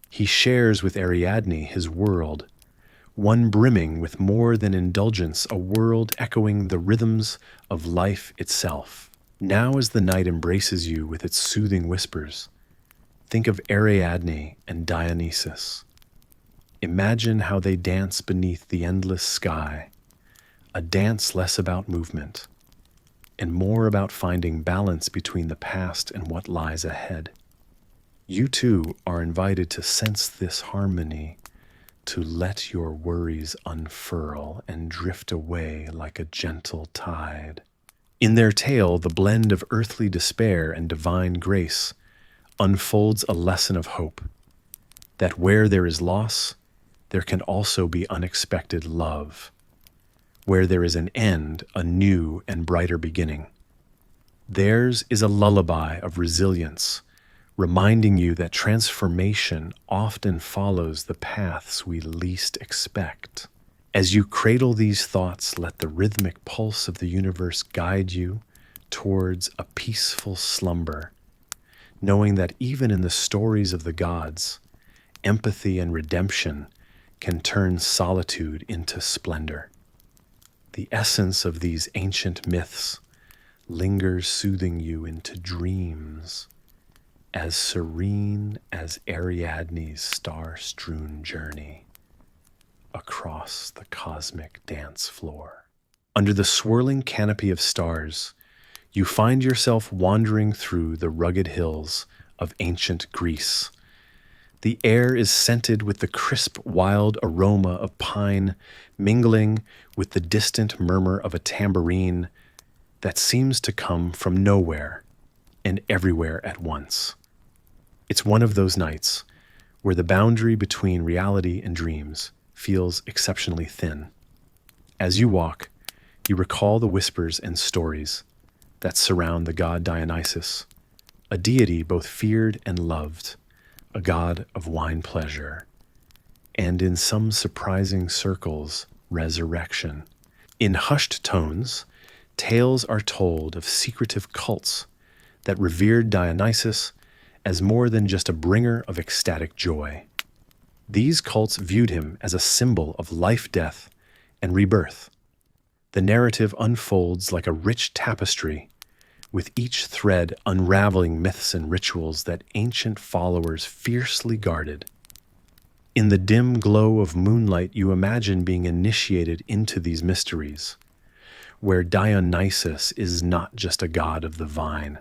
S1: He shares with Ariadne his world, one brimming with more than indulgence, a world echoing the rhythms of life itself. Now as the night embraces you with its soothing whispers, think of Ariadne and Dionysus. Imagine how they dance beneath the endless sky, a dance less about movement and more about finding balance between the past and what lies ahead. You too are invited to sense this harmony, to let your worries unfurl and drift away like a gentle tide. In their tale, the blend of earthly despair and divine grace unfolds a lesson of hope, that where there is loss, there can also be unexpected love. Where there is an end, a new and brighter beginning. Theirs is a lullaby of resilience, reminding you that transformation often follows the paths we least expect. As you cradle these thoughts, let the rhythmic pulse of the universe guide you towards a peaceful slumber, knowing that even in the stories of the gods, empathy and redemption can turn solitude into splendor. The essence of these ancient myths lingers, soothing you into dreams as serene as Ariadne's star-strewn journey across the cosmic dance floor. Under the swirling canopy of stars, you find yourself wandering through the rugged hills of ancient Greece. The air is scented with the crisp, wild aroma of pine, mingling with the distant murmur of a tambourine that seems to come from nowhere and everywhere at once. It's one of those nights where the boundary between reality and dreams feels exceptionally thin. As you walk, you recall the whispers and stories that surround the god Dionysus, a deity both feared and loved, a god of wine pleasure, and in some surprising circles, resurrection. In hushed tones, tales are told of secretive cults that revered Dionysus as more than just a bringer of ecstatic joy. These cults viewed him as a symbol of life, death, and rebirth. The narrative unfolds like a rich tapestry, with each thread unraveling myths and rituals that ancient followers fiercely guarded. In the dim glow of moonlight, you imagine being initiated into these mysteries, where Dionysus is not just a god of the vine,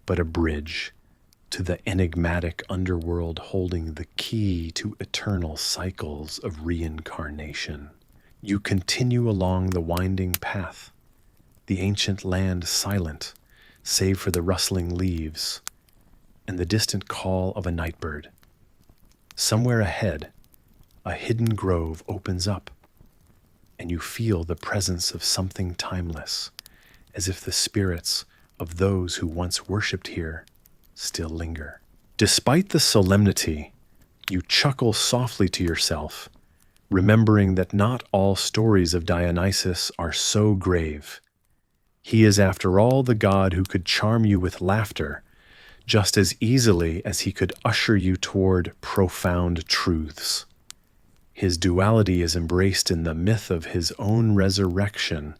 S1: but a bridge to the enigmatic underworld holding the key to eternal cycles of reincarnation. You continue along the winding path, the ancient land silent, save for the rustling leaves and the distant call of a nightbird. Somewhere ahead, a hidden grove opens up, and you feel the presence of something timeless, as if the spirits of those who once worshipped here still linger. Despite the solemnity, you chuckle softly to yourself, remembering that not all stories of Dionysus are so grave. He is, after all, the god who could charm you with laughter just as easily as he could usher you toward profound truths. His duality is embraced in the myth of his own resurrection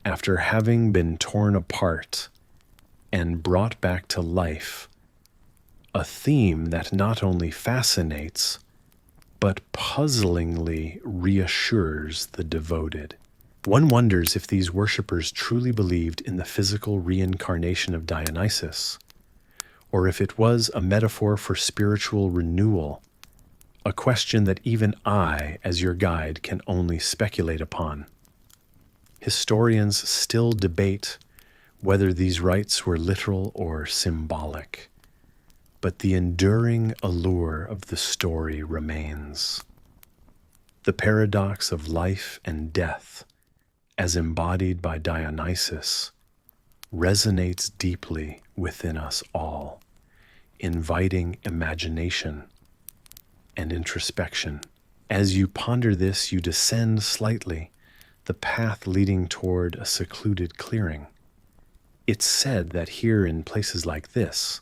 S1: after having been torn apart and brought back to life a theme that not only fascinates, but puzzlingly reassures the devoted. One wonders if these worshippers truly believed in the physical reincarnation of Dionysus, or if it was a metaphor for spiritual renewal, a question that even I, as your guide, can only speculate upon. Historians still debate whether these rites were literal or symbolic, but the enduring allure of the story remains. The paradox of life and death, as embodied by Dionysus, resonates deeply within us all, inviting imagination and introspection. As you ponder this, you descend slightly, the path leading toward a secluded clearing. It's said that here in places like this,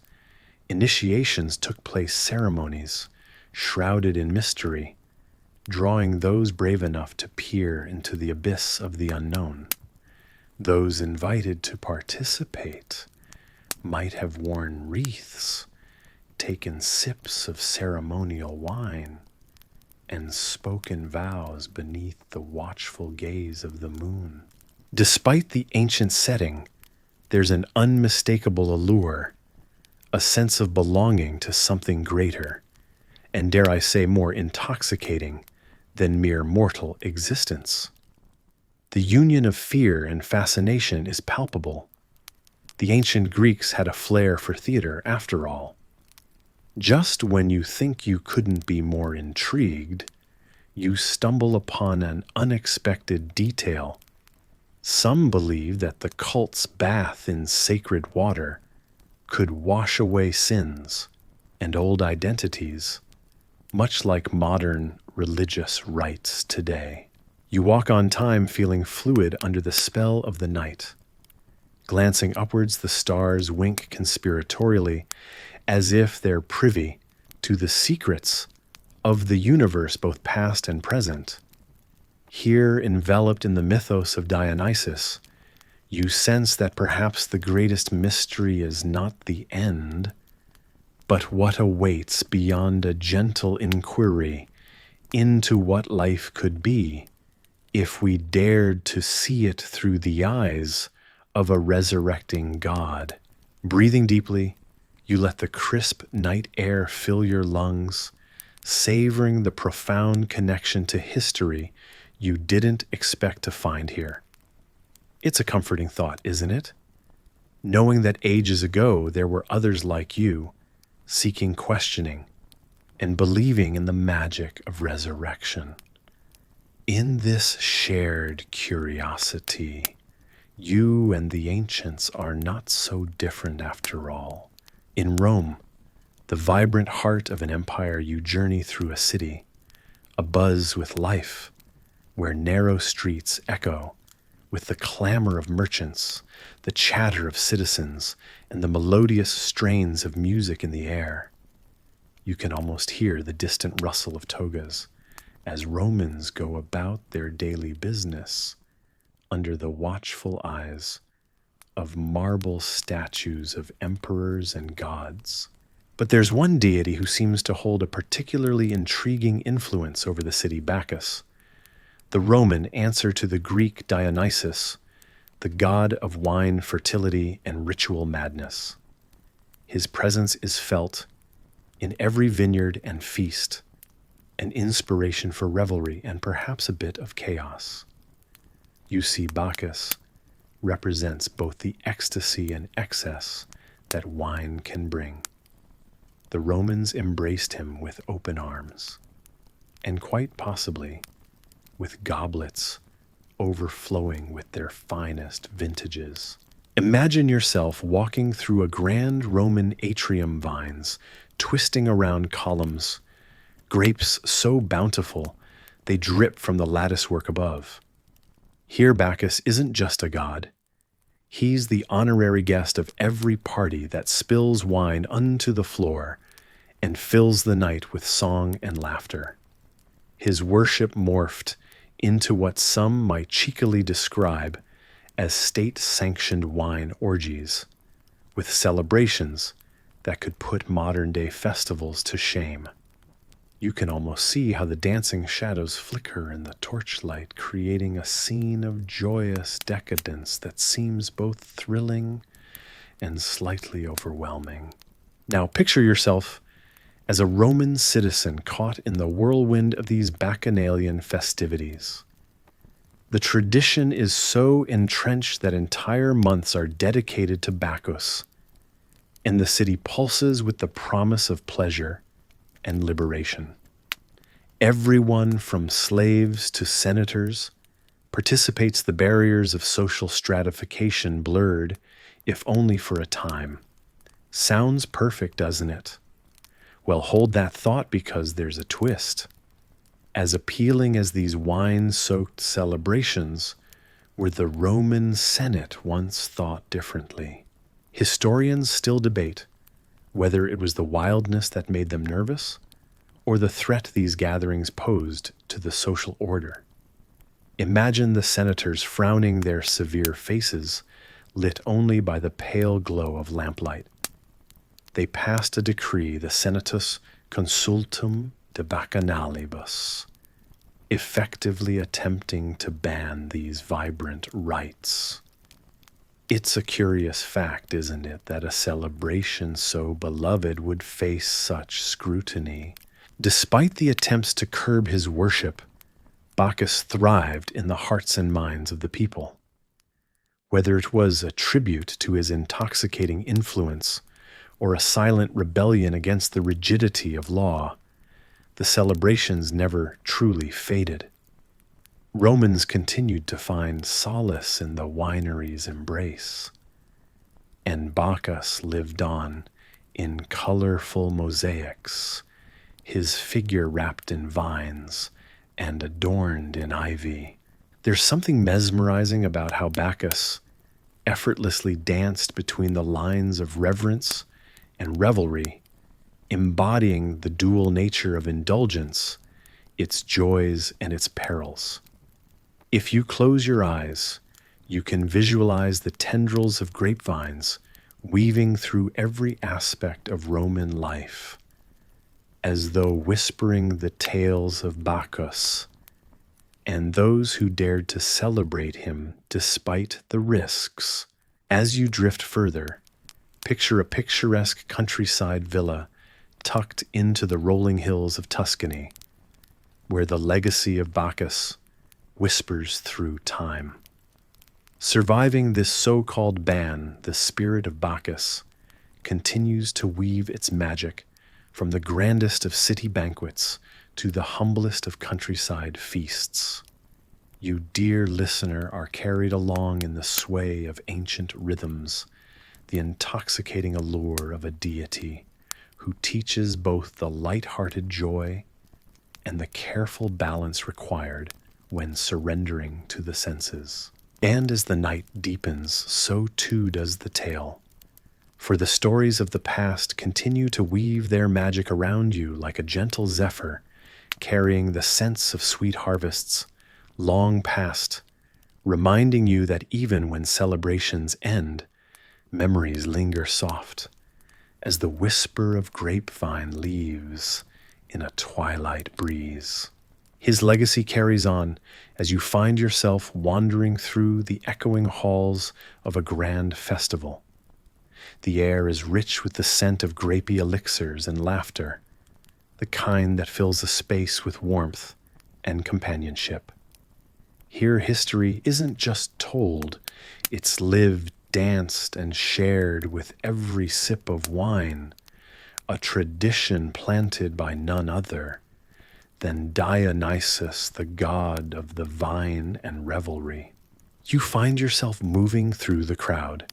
S1: initiations took place, ceremonies shrouded in mystery, drawing those brave enough to peer into the abyss of the unknown. Those invited to participate might have worn wreaths, taken sips of ceremonial wine, and spoken vows beneath the watchful gaze of the moon. Despite the ancient setting, there's an unmistakable allure, a sense of belonging to something greater, and dare I say more intoxicating than mere mortal existence. The union of fear and fascination is palpable. The ancient Greeks had a flair for theater, after all. Just when you think you couldn't be more intrigued, you stumble upon an unexpected detail. Some believe that the cult's bath in sacred water could wash away sins and old identities, much like modern religious rites today. You walk on time feeling fluid under the spell of the night. Glancing upwards, the stars wink conspiratorially, as if they're privy to the secrets of the universe, both past and present. Here, enveloped in the mythos of Dionysus, you sense that perhaps the greatest mystery is not the end, but what awaits beyond a gentle inquiry into what life could be if we dared to see it through the eyes of a resurrecting God. Breathing deeply, you let the crisp night air fill your lungs, savoring the profound connection to history you didn't expect to find here. It's a comforting thought, isn't it? Knowing that ages ago there were others like you, seeking questioning and believing in the magic of resurrection. In this shared curiosity, you and the ancients are not so different after all. In Rome, the vibrant heart of an empire, you journey through a city, abuzz with life, where narrow streets echo with the clamor of merchants, the chatter of citizens, and the melodious strains of music in the air. You can almost hear the distant rustle of togas as Romans go about their daily business under the watchful eyes of marble statues of emperors and gods. But there's one deity who seems to hold a particularly intriguing influence over the city, Bacchus, the Roman answer to the Greek Dionysus, the god of wine, fertility, and ritual madness. His presence is felt in every vineyard and feast, an inspiration for revelry and perhaps a bit of chaos. You see, Bacchus represents both the ecstasy and excess that wine can bring. The Romans embraced him with open arms, and quite possibly with goblets overflowing with their finest vintages. Imagine yourself walking through a grand Roman atrium, vines twisting around columns, grapes so bountiful they drip from the latticework above. Here Bacchus isn't just a god. He's the honorary guest of every party that spills wine unto the floor and fills the night with song and laughter. His worship morphed into what some might cheekily describe as state-sanctioned wine orgies, with celebrations that could put modern-day festivals to shame. You can almost see how the dancing shadows flicker in the torchlight, creating a scene of joyous decadence that seems both thrilling and slightly overwhelming. Now picture yourself as a Roman citizen caught in the whirlwind of these bacchanalian festivities. The tradition is so entrenched that entire months are dedicated to Bacchus, and the city pulses with the promise of pleasure and liberation. Everyone from slaves to senators participates, the barriers of social stratification blurred, if only for a time. Sounds perfect, doesn't it? Well, hold that thought, because there's a twist. As appealing as these wine-soaked celebrations were, the Roman Senate once thought differently. Historians still debate whether it was the wildness that made them nervous, or the threat these gatherings posed to the social order. Imagine the senators frowning, their severe faces lit only by the pale glow of lamplight. They passed a decree, the Senatus Consultum de Bacchanalibus, effectively attempting to ban these vibrant rites. It's a curious fact, isn't it, that a celebration so beloved would face such scrutiny. Despite the attempts to curb his worship, Bacchus thrived in the hearts and minds of the people. Whether it was a tribute to his intoxicating influence or a silent rebellion against the rigidity of law, the celebrations never truly faded. Romans continued to find solace in the winery's embrace, and Bacchus lived on in colorful mosaics, his figure wrapped in vines and adorned in ivy. There's something mesmerizing about how Bacchus effortlessly danced between the lines of reverence and revelry, embodying the dual nature of indulgence, its joys and its perils. If you close your eyes, you can visualize the tendrils of grapevines weaving through every aspect of Roman life, as though whispering the tales of Bacchus and those who dared to celebrate him despite the risks. As you drift further, picture a picturesque countryside villa tucked into the rolling hills of Tuscany, where the legacy of Bacchus whispers through time. Surviving this so-called ban, the spirit of Bacchus continues to weave its magic from the grandest of city banquets to the humblest of countryside feasts. You, dear listener, are carried along in the sway of ancient rhythms, the intoxicating allure of a deity who teaches both the light-hearted joy and the careful balance required when surrendering to the senses. And as the night deepens, so too does the tale. For the stories of the past continue to weave their magic around you like a gentle zephyr, carrying the scents of sweet harvests long past, reminding you that even when celebrations end, memories linger soft, as the whisper of grapevine leaves in a twilight breeze. His legacy carries on as you find yourself wandering through the echoing halls of a grand festival. The air is rich with the scent of grapey elixirs and laughter, the kind that fills a space with warmth and companionship. Here history isn't just told, it's lived, danced, and shared with every sip of wine, a tradition planted by none other than Dionysus, the god of the vine and revelry. You find yourself moving through the crowd,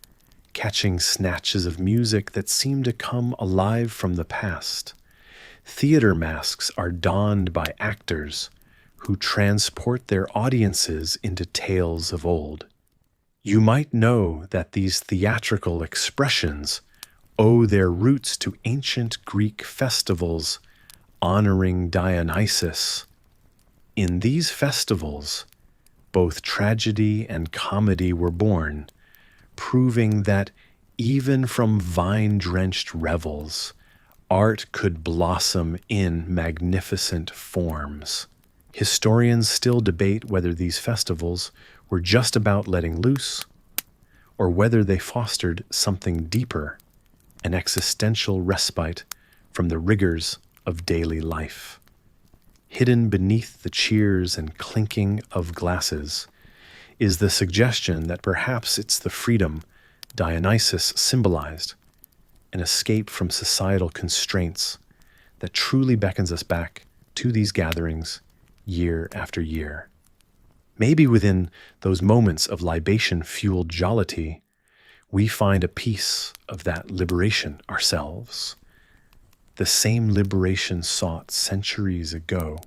S1: catching snatches of music that seem to come alive from the past. Theater masks are donned by actors who transport their audiences into tales of old. You might know that these theatrical expressions owe their roots to ancient Greek festivals honoring Dionysus. In these festivals, both tragedy and comedy were born, proving that Even from vine-drenched revels, art could blossom in magnificent forms. Historians still debate whether these festivals were just about letting loose, or whether they fostered something deeper, an existential respite from the rigors of daily life. Hidden beneath the cheers and clinking of glasses is the suggestion that perhaps it's the freedom Dionysus symbolized, an escape from societal constraints that truly beckons us back to these gatherings year after year. Maybe within those moments of libation-fueled jollity, we find a piece of that liberation ourselves. The same liberation sought centuries ago.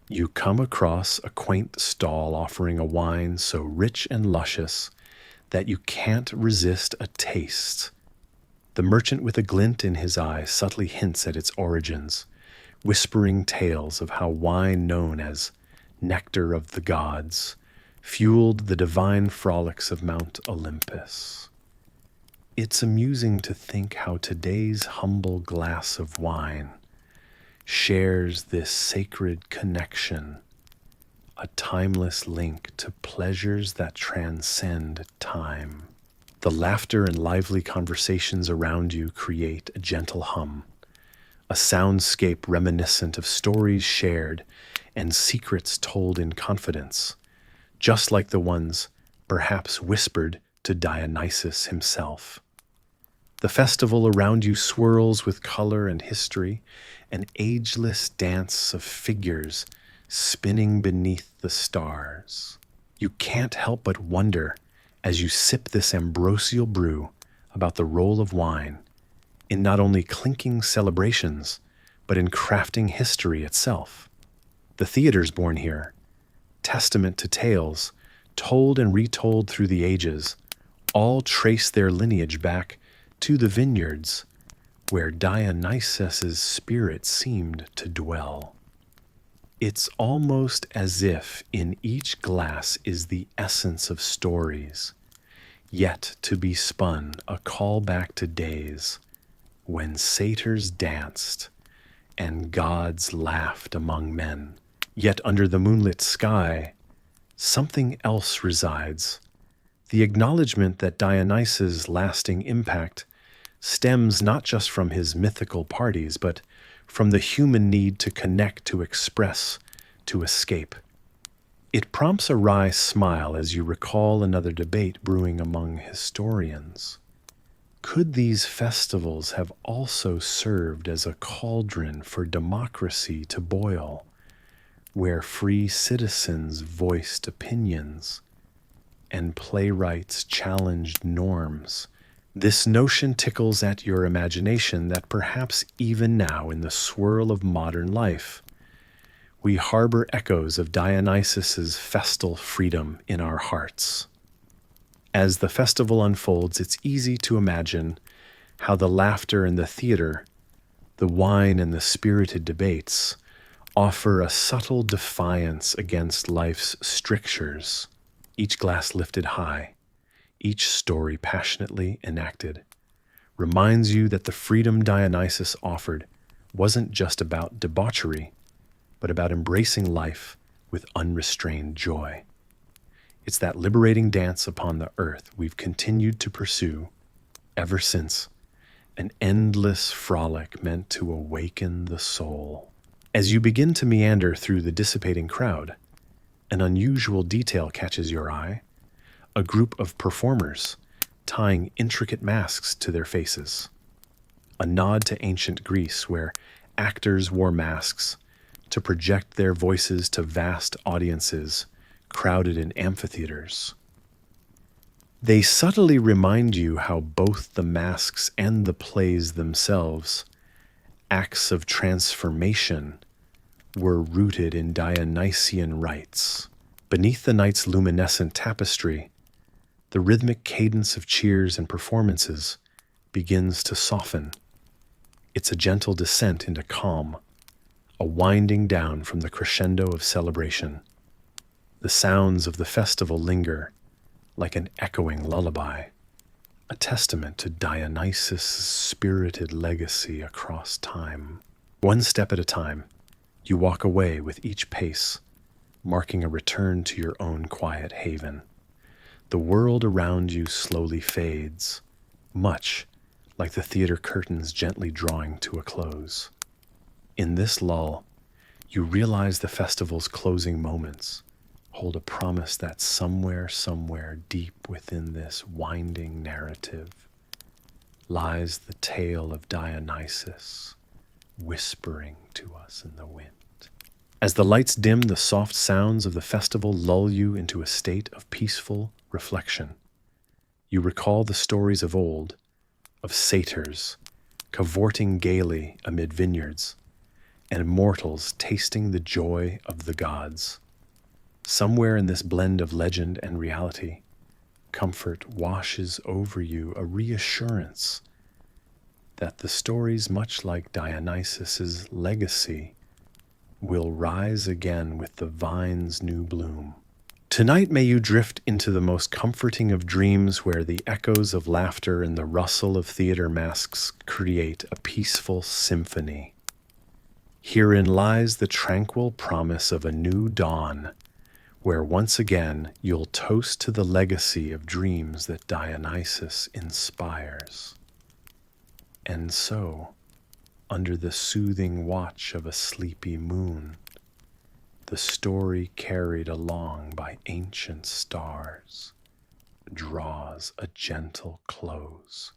S1: You come across a quaint stall offering a wine so rich and luscious that you can't resist a taste. The merchant with a glint in his eye subtly hints at its origins, whispering tales of how wine known as nectar of the gods fueled the divine frolics of Mount Olympus. It's amusing to think how today's humble glass of wine shares this sacred connection, a timeless link to pleasures that transcend time. The laughter and lively conversations around you create a gentle hum, a soundscape reminiscent of stories shared and secrets told in confidence, just like the ones perhaps whispered to Dionysus himself. The festival around you swirls with color and history, an ageless dance of figures spinning beneath the stars. You can't help but wonder, as you sip this ambrosial brew, about the role of wine in not only clinking celebrations, but in crafting history itself. The theaters born here, testament to tales told and retold through the ages, all trace their lineage back to the vineyards where Dionysus's spirit seemed to dwell. It's almost as if in each glass is the essence of stories, yet to be spun, a call back to days when satyrs danced and gods laughed among men. Yet under the moonlit sky, something else resides. The acknowledgement that Dionysus' lasting impact stems not just from his mythical parties, but from the human need to connect, to express, to escape. It prompts a wry smile as you recall another debate brewing among historians. Could these festivals have also served as a cauldron for democracy to boil, where free citizens voiced opinions and playwrights challenged norms? This notion tickles at your imagination that perhaps even now in the swirl of modern life, we harbor echoes of Dionysus's festal freedom in our hearts. As the festival unfolds, it's easy to imagine how the laughter in the theater, the wine and the spirited debates offer a subtle defiance against life's strictures, each glass lifted high, each story passionately enacted, reminds you that the freedom Dionysus offered wasn't just about debauchery, but about embracing life with unrestrained joy. It's that liberating dance upon the earth we've continued to pursue ever since, an endless frolic meant to awaken the soul. As you begin to meander through the dissipating crowd, an unusual detail catches your eye: a group of performers tying intricate masks to their faces. A nod to ancient Greece, where actors wore masks to project their voices to vast audiences crowded in amphitheaters. They subtly remind you how both the masks and the plays themselves, acts of transformation, were rooted in Dionysian rites. Beneath the night's luminescent tapestry, the rhythmic cadence of cheers and performances begins to soften. It's a gentle descent into calm, a winding down from the crescendo of celebration. The sounds of the festival linger like an echoing lullaby, a testament to Dionysus' spirited legacy across time. One step at a time, you walk away with each pace, marking a return to your own quiet haven. The world around you slowly fades, much like the theater curtains gently drawing to a close. In this lull, you realize the festival's closing moments hold a promise that somewhere deep within this winding narrative lies the tale of Dionysus, whispering to us in the wind. As the lights dim, the soft sounds of the festival lull you into a state of peaceful reflection. You recall the stories of old, of satyrs cavorting gaily amid vineyards, and mortals tasting the joy of the gods. Somewhere in this blend of legend and reality, comfort washes over you, a reassurance that the stories, much like Dionysus's legacy, will rise again with the vine's new bloom. Tonight may you drift into the most comforting of dreams, where the echoes of laughter and the rustle of theater masks create a peaceful symphony. Herein lies the tranquil promise of a new dawn, where once again you'll toast to the legacy of dreams that Dionysus inspires. And so, under the soothing watch of a sleepy moon, the story carried along by ancient stars draws a gentle close.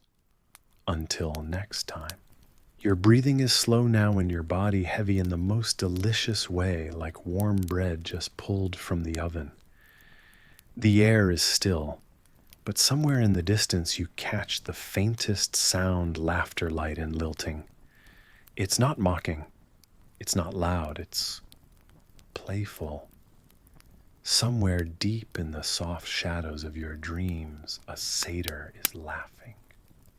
S1: Until next time. Your breathing is slow now and your body heavy in the most delicious way, like warm bread just pulled from the oven. The air is still, but somewhere in the distance you catch the faintest sound, laughter light and lilting. It's not mocking, it's not loud, it's playful. Somewhere deep in the soft shadows of your dreams, a satyr is laughing.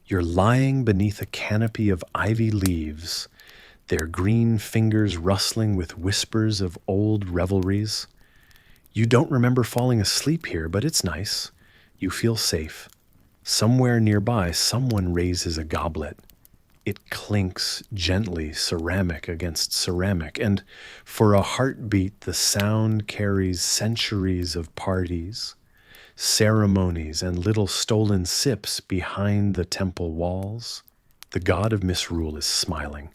S1: You're lying beneath a canopy of ivy leaves, their green fingers rustling with whispers of old revelries. You don't remember falling asleep here, but it's nice. You feel safe. Somewhere nearby, someone raises a goblet. It clinks gently, ceramic against ceramic, and for a heartbeat, the sound carries centuries of parties, ceremonies, and little stolen sips behind the temple walls. The god of misrule is smiling,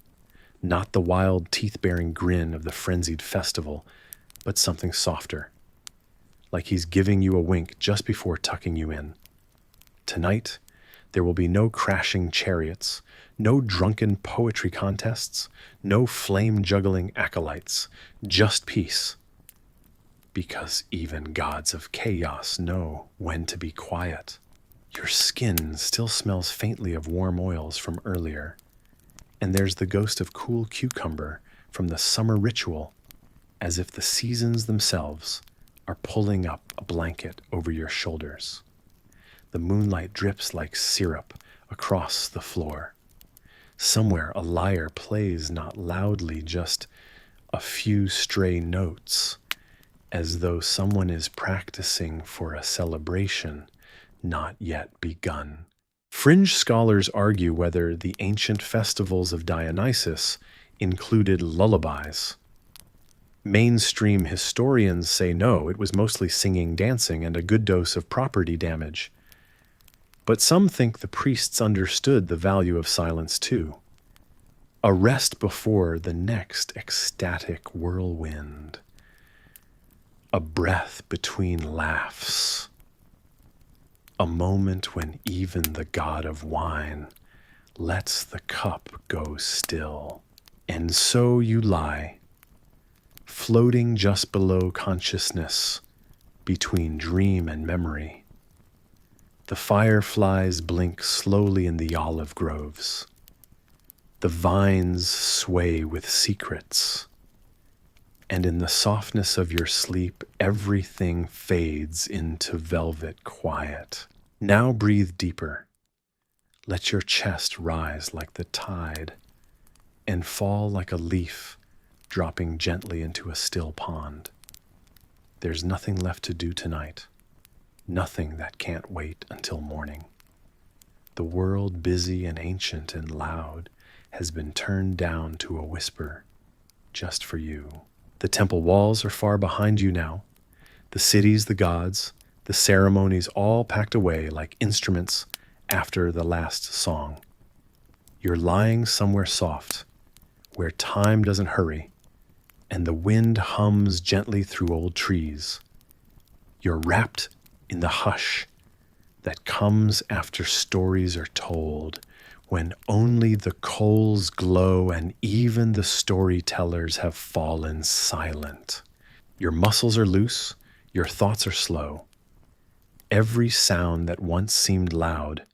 S1: not the wild teeth-baring grin of the frenzied festival, but something softer, like he's giving you a wink just before tucking you in. Tonight, there will be no crashing chariots, no drunken poetry contests, no flame-juggling acolytes, just peace. Because even gods of chaos know when to be quiet. Your skin still smells faintly of warm oils from earlier, and there's the ghost of cool cucumber from the summer ritual, as if the seasons themselves are pulling up a blanket over your shoulders. The moonlight drips like syrup across the floor. Somewhere a lyre plays not loudly, just a few stray notes, as though someone is practicing for a celebration not yet begun. Fringe scholars argue whether the ancient festivals of Dionysus included lullabies. Mainstream historians say no, it was mostly singing, dancing, and a good dose of property damage. But some think the priests understood the value of silence too. A rest before the next ecstatic whirlwind. A breath between laughs. A moment when even the god of wine lets the cup go still. And so you lie, floating just below consciousness, between dream and memory. The fireflies blink slowly in the olive groves. The vines sway with secrets. And in the softness of your sleep, everything fades into velvet quiet. Now breathe deeper. Let your chest rise like the tide and fall like a leaf dropping gently into a still pond. There's nothing left to do tonight. Nothing that can't wait until morning. The world, busy and ancient and loud, has been turned down to a whisper just for you. The temple walls are far behind you now. The cities, the gods, the ceremonies all packed away like instruments after the last song. You're lying somewhere soft, where time doesn't hurry, and the wind hums gently through old trees. You're wrapped in the hush that comes after stories are told, when only the coals glow and even the storytellers have fallen silent. Your muscles are loose, your thoughts are slow. Every sound that once seemed loud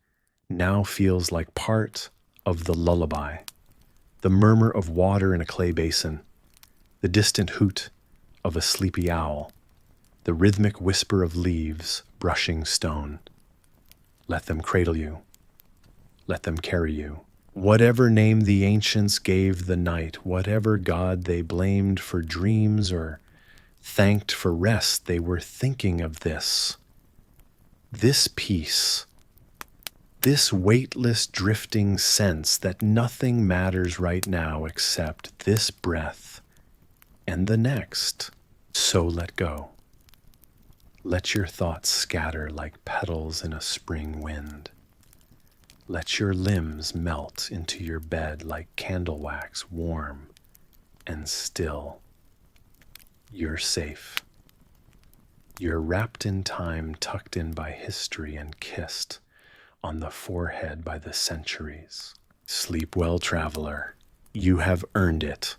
S1: now feels like part of the lullaby. The murmur of water in a clay basin, the distant hoot of a sleepy owl, the rhythmic whisper of leaves brushing stone. Let them cradle you. Let them carry you. Whatever name the ancients gave the night, whatever god they blamed for dreams or thanked for rest, they were thinking of this. This peace, this weightless drifting sense that nothing matters right now except this breath and the next. So let go. Let your thoughts scatter like petals in a spring wind. Let your limbs melt into your bed like candle wax, warm and still. You're safe. You're wrapped in time, tucked in by history and kissed on the forehead by the centuries. Sleep well, traveler. You have earned it.